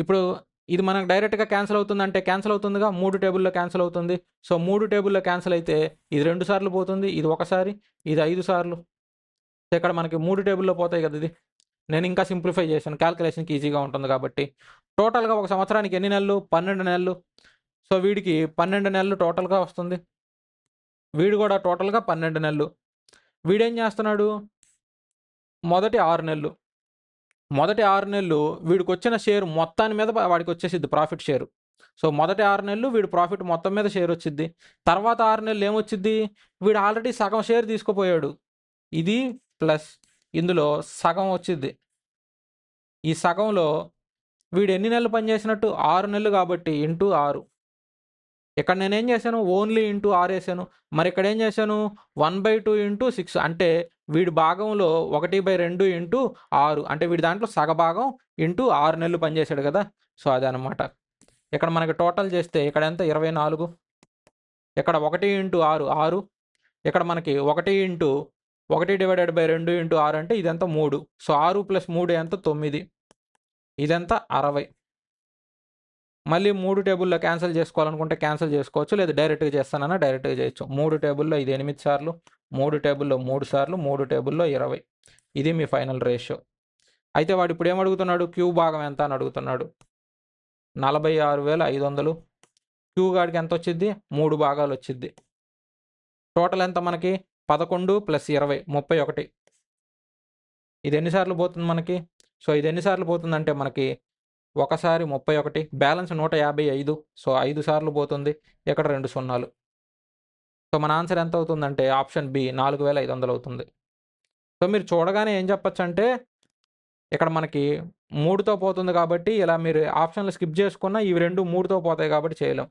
ఇప్పుడు ఇది మనకు డైరెక్ట్గా క్యాన్సిల్ అవుతుందంటే క్యాన్సిల్ అవుతుందిగా, 3 టేబుల్లో క్యాన్సిల్ అవుతుంది. సో 3 టేబుల్లో క్యాన్సిల్ అయితే ఇది 2 సార్లు పోతుంది, ఇది ఒకసారి, ఇది 5 సార్లు. ఇక్కడ మనకి 3 టేబుల్లో పోతాయి కదా. ఇది నేను ఇంకా సింప్లిఫై చేశాను, క్యాల్కులేషన్కి ఈజీగా ఉంటుంది కాబట్టి. టోటల్గా ఒక సంవత్సరానికి ఎన్ని నెలలు, 12 నెలలు. సో వీడికి 12 నెలలు టోటల్గా వస్తుంది. వీడు కూడా టోటల్గా 12 నెలలు. వీడేం చేస్తున్నాడు, మొదటి 6 నెలలు వీడికి వచ్చిన షేర్ మొత్తాన్ని మీద వాడికి వచ్చేసిద్ది ప్రాఫిట్ షేరు. సో మొదటి 6 నెలలు వీడు ప్రాఫిట్ మొత్తం మీద షేర్ వచ్చిద్ది. తర్వాత 6 నెలలు ఏమొచ్చిద్ది, వీడు ఆల్రెడీ సగం షేర్ తీసుకుపోయాడు. ఇది ప్లస్ ఇందులో సగం వచ్చిద్ది. ఈ సగంలో వీడు ఎన్ని నెలలు పనిచేసినట్టు, 6 నెలలు కాబట్టి ఇంటూ 6. ఇక్కడ నేనేం చేశాను, ఓన్లీ ఇంటూ 6 వేసాను. మరి ఇక్కడ ఏం చేశాను, 1/2 ఇంటూ 6 అంటే వీడి భాగంలో 1/2 ఇంటూ 6 అంటే వీడి దాంట్లో సగభాగం ఇంటూ 6 నెలలు పనిచేశాడు కదా. సో అదనమాట. ఇక్కడ మనకి టోటల్ చేస్తే ఇక్కడ ఎంత 24, ఇక్కడ 1 ఇంటూ 6 6, ఇక్కడ మనకి 1 ఇంటూ 1/2 ఇంటూ 6 అంటే ఇదంతా 3. సో 6 + 3 ఎంత 9, ఇదంతా 60. మళ్ళీ 3 టేబుల్లో క్యాన్సిల్ చేసుకోవాలనుకుంటే క్యాన్సిల్ చేసుకోవచ్చు, లేదా డైరెక్ట్గా చేస్తానన్నా డైరెక్ట్గా చేయొచ్చు. 3 టేబుల్లో ఇది 8 సార్లు, 3 టేబుల్లో 3 సార్లు, 3 టేబుల్లో 20. ఇది మీ ఫైనల్ రేషియో. అయితే వాడు ఇప్పుడు ఏమడుగుతున్నాడు, క్యూ భాగం ఎంత అని అడుగుతున్నాడు. 46,500. క్యూ గాడికి ఎంత వచ్చింది, 3 భాగాలు వచ్చింది. టోటల్ ఎంత మనకి 11 + 20 31. ఇది ఎన్నిసార్లు పోతుంది మనకి, సో ఇది ఎన్నిసార్లు పోతుందంటే మనకి ఒకసారి 31, బ్యాలెన్స్ 155. సో 5 సార్లు పోతుంది, ఇక్కడ 2 సున్నాలు. సో మన ఆన్సర్ ఎంత అవుతుందంటే ఆప్షన్ బి 4,500 అవుతుంది. సో మీరు చూడగానే ఏం చెప్పచ్చు అంటే ఇక్కడ మనకి 3తో పోతుంది కాబట్టి ఇలా మీరు ఆప్షన్లు స్కిప్ చేసుకున్నా ఇవి 2 3తో పోతాయి కాబట్టి చేయలేం.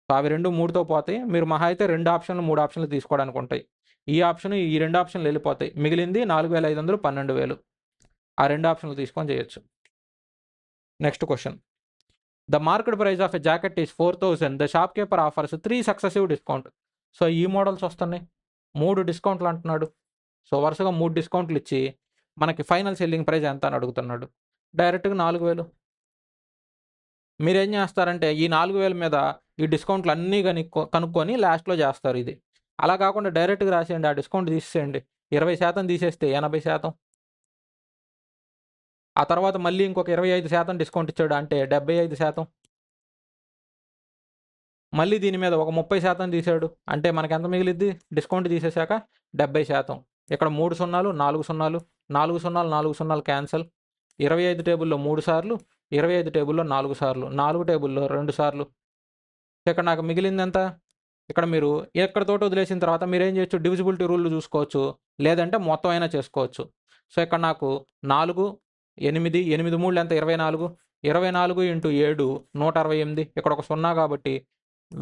సో అవి 2 3తో పోతాయి. మీరు మహా అయితే 2 ఆప్షన్లు 3 ఆప్షన్లు తీసుకోవడానికి ఉంటాయి. ఈ ఆప్షన్ ఈ 2 ఆప్షన్లు వెళ్ళిపోతాయి. మిగిలింది 4,500 12,000. ఆ 2 ఆప్షన్లు తీసుకొని చేయొచ్చు. Next question. The market price of a jacket is 4,000. The shop keeper offers 3 successive discount. So ఈ మోడల్స్ వస్తున్నాయి, 3 డిస్కౌంట్లు అంటున్నాడు. సో వరుసగా 3 డిస్కౌంట్లు ఇచ్చి మనకి ఫైనల్ సెల్లింగ్ ప్రైస్ ఎంత అని అడుగుతున్నాడు. డైరెక్ట్గా 4,000. మీరేం చేస్తారంటే ఈ 4,000 మీద ఈ డిస్కౌంట్లు అన్నీ కనుక్కొని లాస్ట్లో చేస్తారు. ఇది అలా కాకుండా డైరెక్ట్గా రాసేయండి, ఆ డిస్కౌంట్ తీసేయండి. 20% తీసేస్తే 80%. ఆ తర్వాత మళ్ళీ ఇంకొక 25% డిస్కౌంట్ ఇచ్చాడు అంటే 75%. మళ్ళీ దీని మీద ఒక 30% తీసాడు అంటే మనకి ఎంత మిగిలిద్ది, డిస్కౌంట్ తీసేశాక 70%. ఇక్కడ 3 సున్నాలు 4 సున్నాలు, 4 సున్నాలు 4 సున్నాలు క్యాన్సల్. 25 టేబుల్లో 3 సార్లు, 25 టేబుల్లో 4 సార్లు, 4 టేబుల్లో 2 సార్లు. ఇక్కడ నాకు మిగిలింది ఎంత, ఇక్కడ మీరు ఎక్కడితోటి వదిలేసిన తర్వాత మీరు ఏం చేయొచ్చు, డివిజిబిలిటీ రూల్ చూసుకోవచ్చు, లేదంటే మొత్తం అయినా చేసుకోవచ్చు. సో ఇక్కడ నాకు 4, 8, 8 3 ఎంత 24, 24 × 7 168. ఇక్కడ ఒక 0 కాబట్టి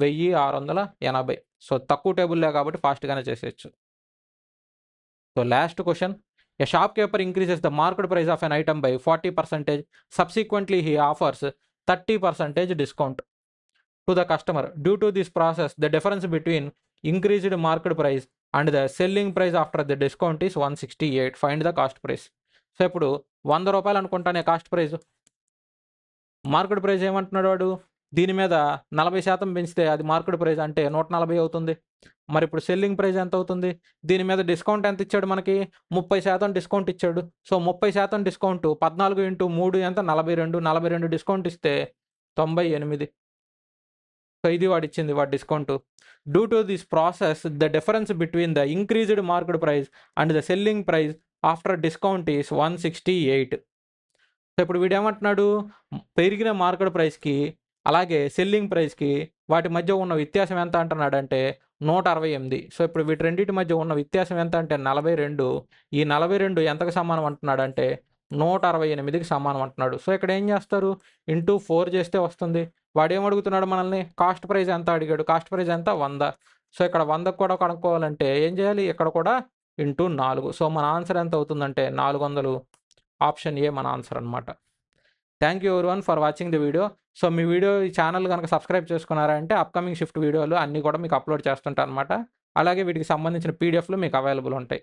1680. సో తక్కువ టేబుల్లే కాబట్టి ఫాస్ట్గానే చేసేయచ్చు. So last question, a shopkeeper increases the market price of an item by 40%. Subsequently, he offers 30% discount to the customer. Due to this process, the difference between increased market price and the selling price after the discount is 168. Find the cost price. So ఇప్పుడు 100 రూపాయలు అనుకుంటానే cost price. Market price ఏమంటున్నాడు వాడు, దీని మీద 40% పెంచితే అది market price అంటే 140 అవుతుంది. మరి ఇప్పుడు సెల్లింగ్ ప్రైస్ ఎంత అవుతుంది, దీని మీద డిస్కౌంట్ ఎంత ఇచ్చాడు మనకి, 30% డిస్కౌంట్ ఇచ్చాడు. సో 30% డిస్కౌంట్ 14 × 3 ఎంత, 42 డిస్కౌంట్ ఇస్తే 98. సో ఇది వాడు ఇచ్చింది వాడి discount. Due to this process the difference between the increased market price and the selling price after discount is 168. So ఇప్పుడు వీడు ఏమంటున్నాడు, పెరిగిన మార్కెట్ ప్రైస్కి అలాగే సెల్లింగ్ ప్రైస్కి వాటి మధ్య ఉన్న వ్యత్యాసం ఎంత అంటున్నాడంటే 168. సో ఇప్పుడు వీటి రెండింటి మధ్య ఉన్న వ్యత్యాసం ఎంత అంటే 42. ఈ 42 ఎంతకు సమానం అంటున్నాడంటే 168కి సమానం అంటున్నాడు. సో ఇక్కడ ఏం చేస్తారు, ఇంటూ 4 చేస్తే వస్తుంది. వాడు ఏమడుగుతున్నాడు మనల్ని, కాస్ట్ ప్రైస్ ఎంత అడిగాడు, కాస్ట్ ప్రైస్ ఎంత 100. సో ఇక్కడ 100కు కూడా కనుక్కోవాలంటే ఏం చేయాలి, ఇక్కడ కూడా ఇంటూ 4. సో మన ఆన్సర్ ఎంత అవుతుందంటే 400. ఆప్షన్ ఏ మన ఆన్సర్ అనమాట. Thank you everyone for watching the video. So me video ఈ ఛానల్ కనుక సబ్స్క్రైబ్ చేసుకున్నారంటే అప్కమింగ్ షిఫ్ట్ వీడియోలు అన్నీ కూడా మీకు అప్లోడ్ చేస్తుంటాను అనమాట. అలాగే వీటికి సంబంధించిన పీడిఎఫ్లు మీకు అవైలబుల్ ఉంటాయి.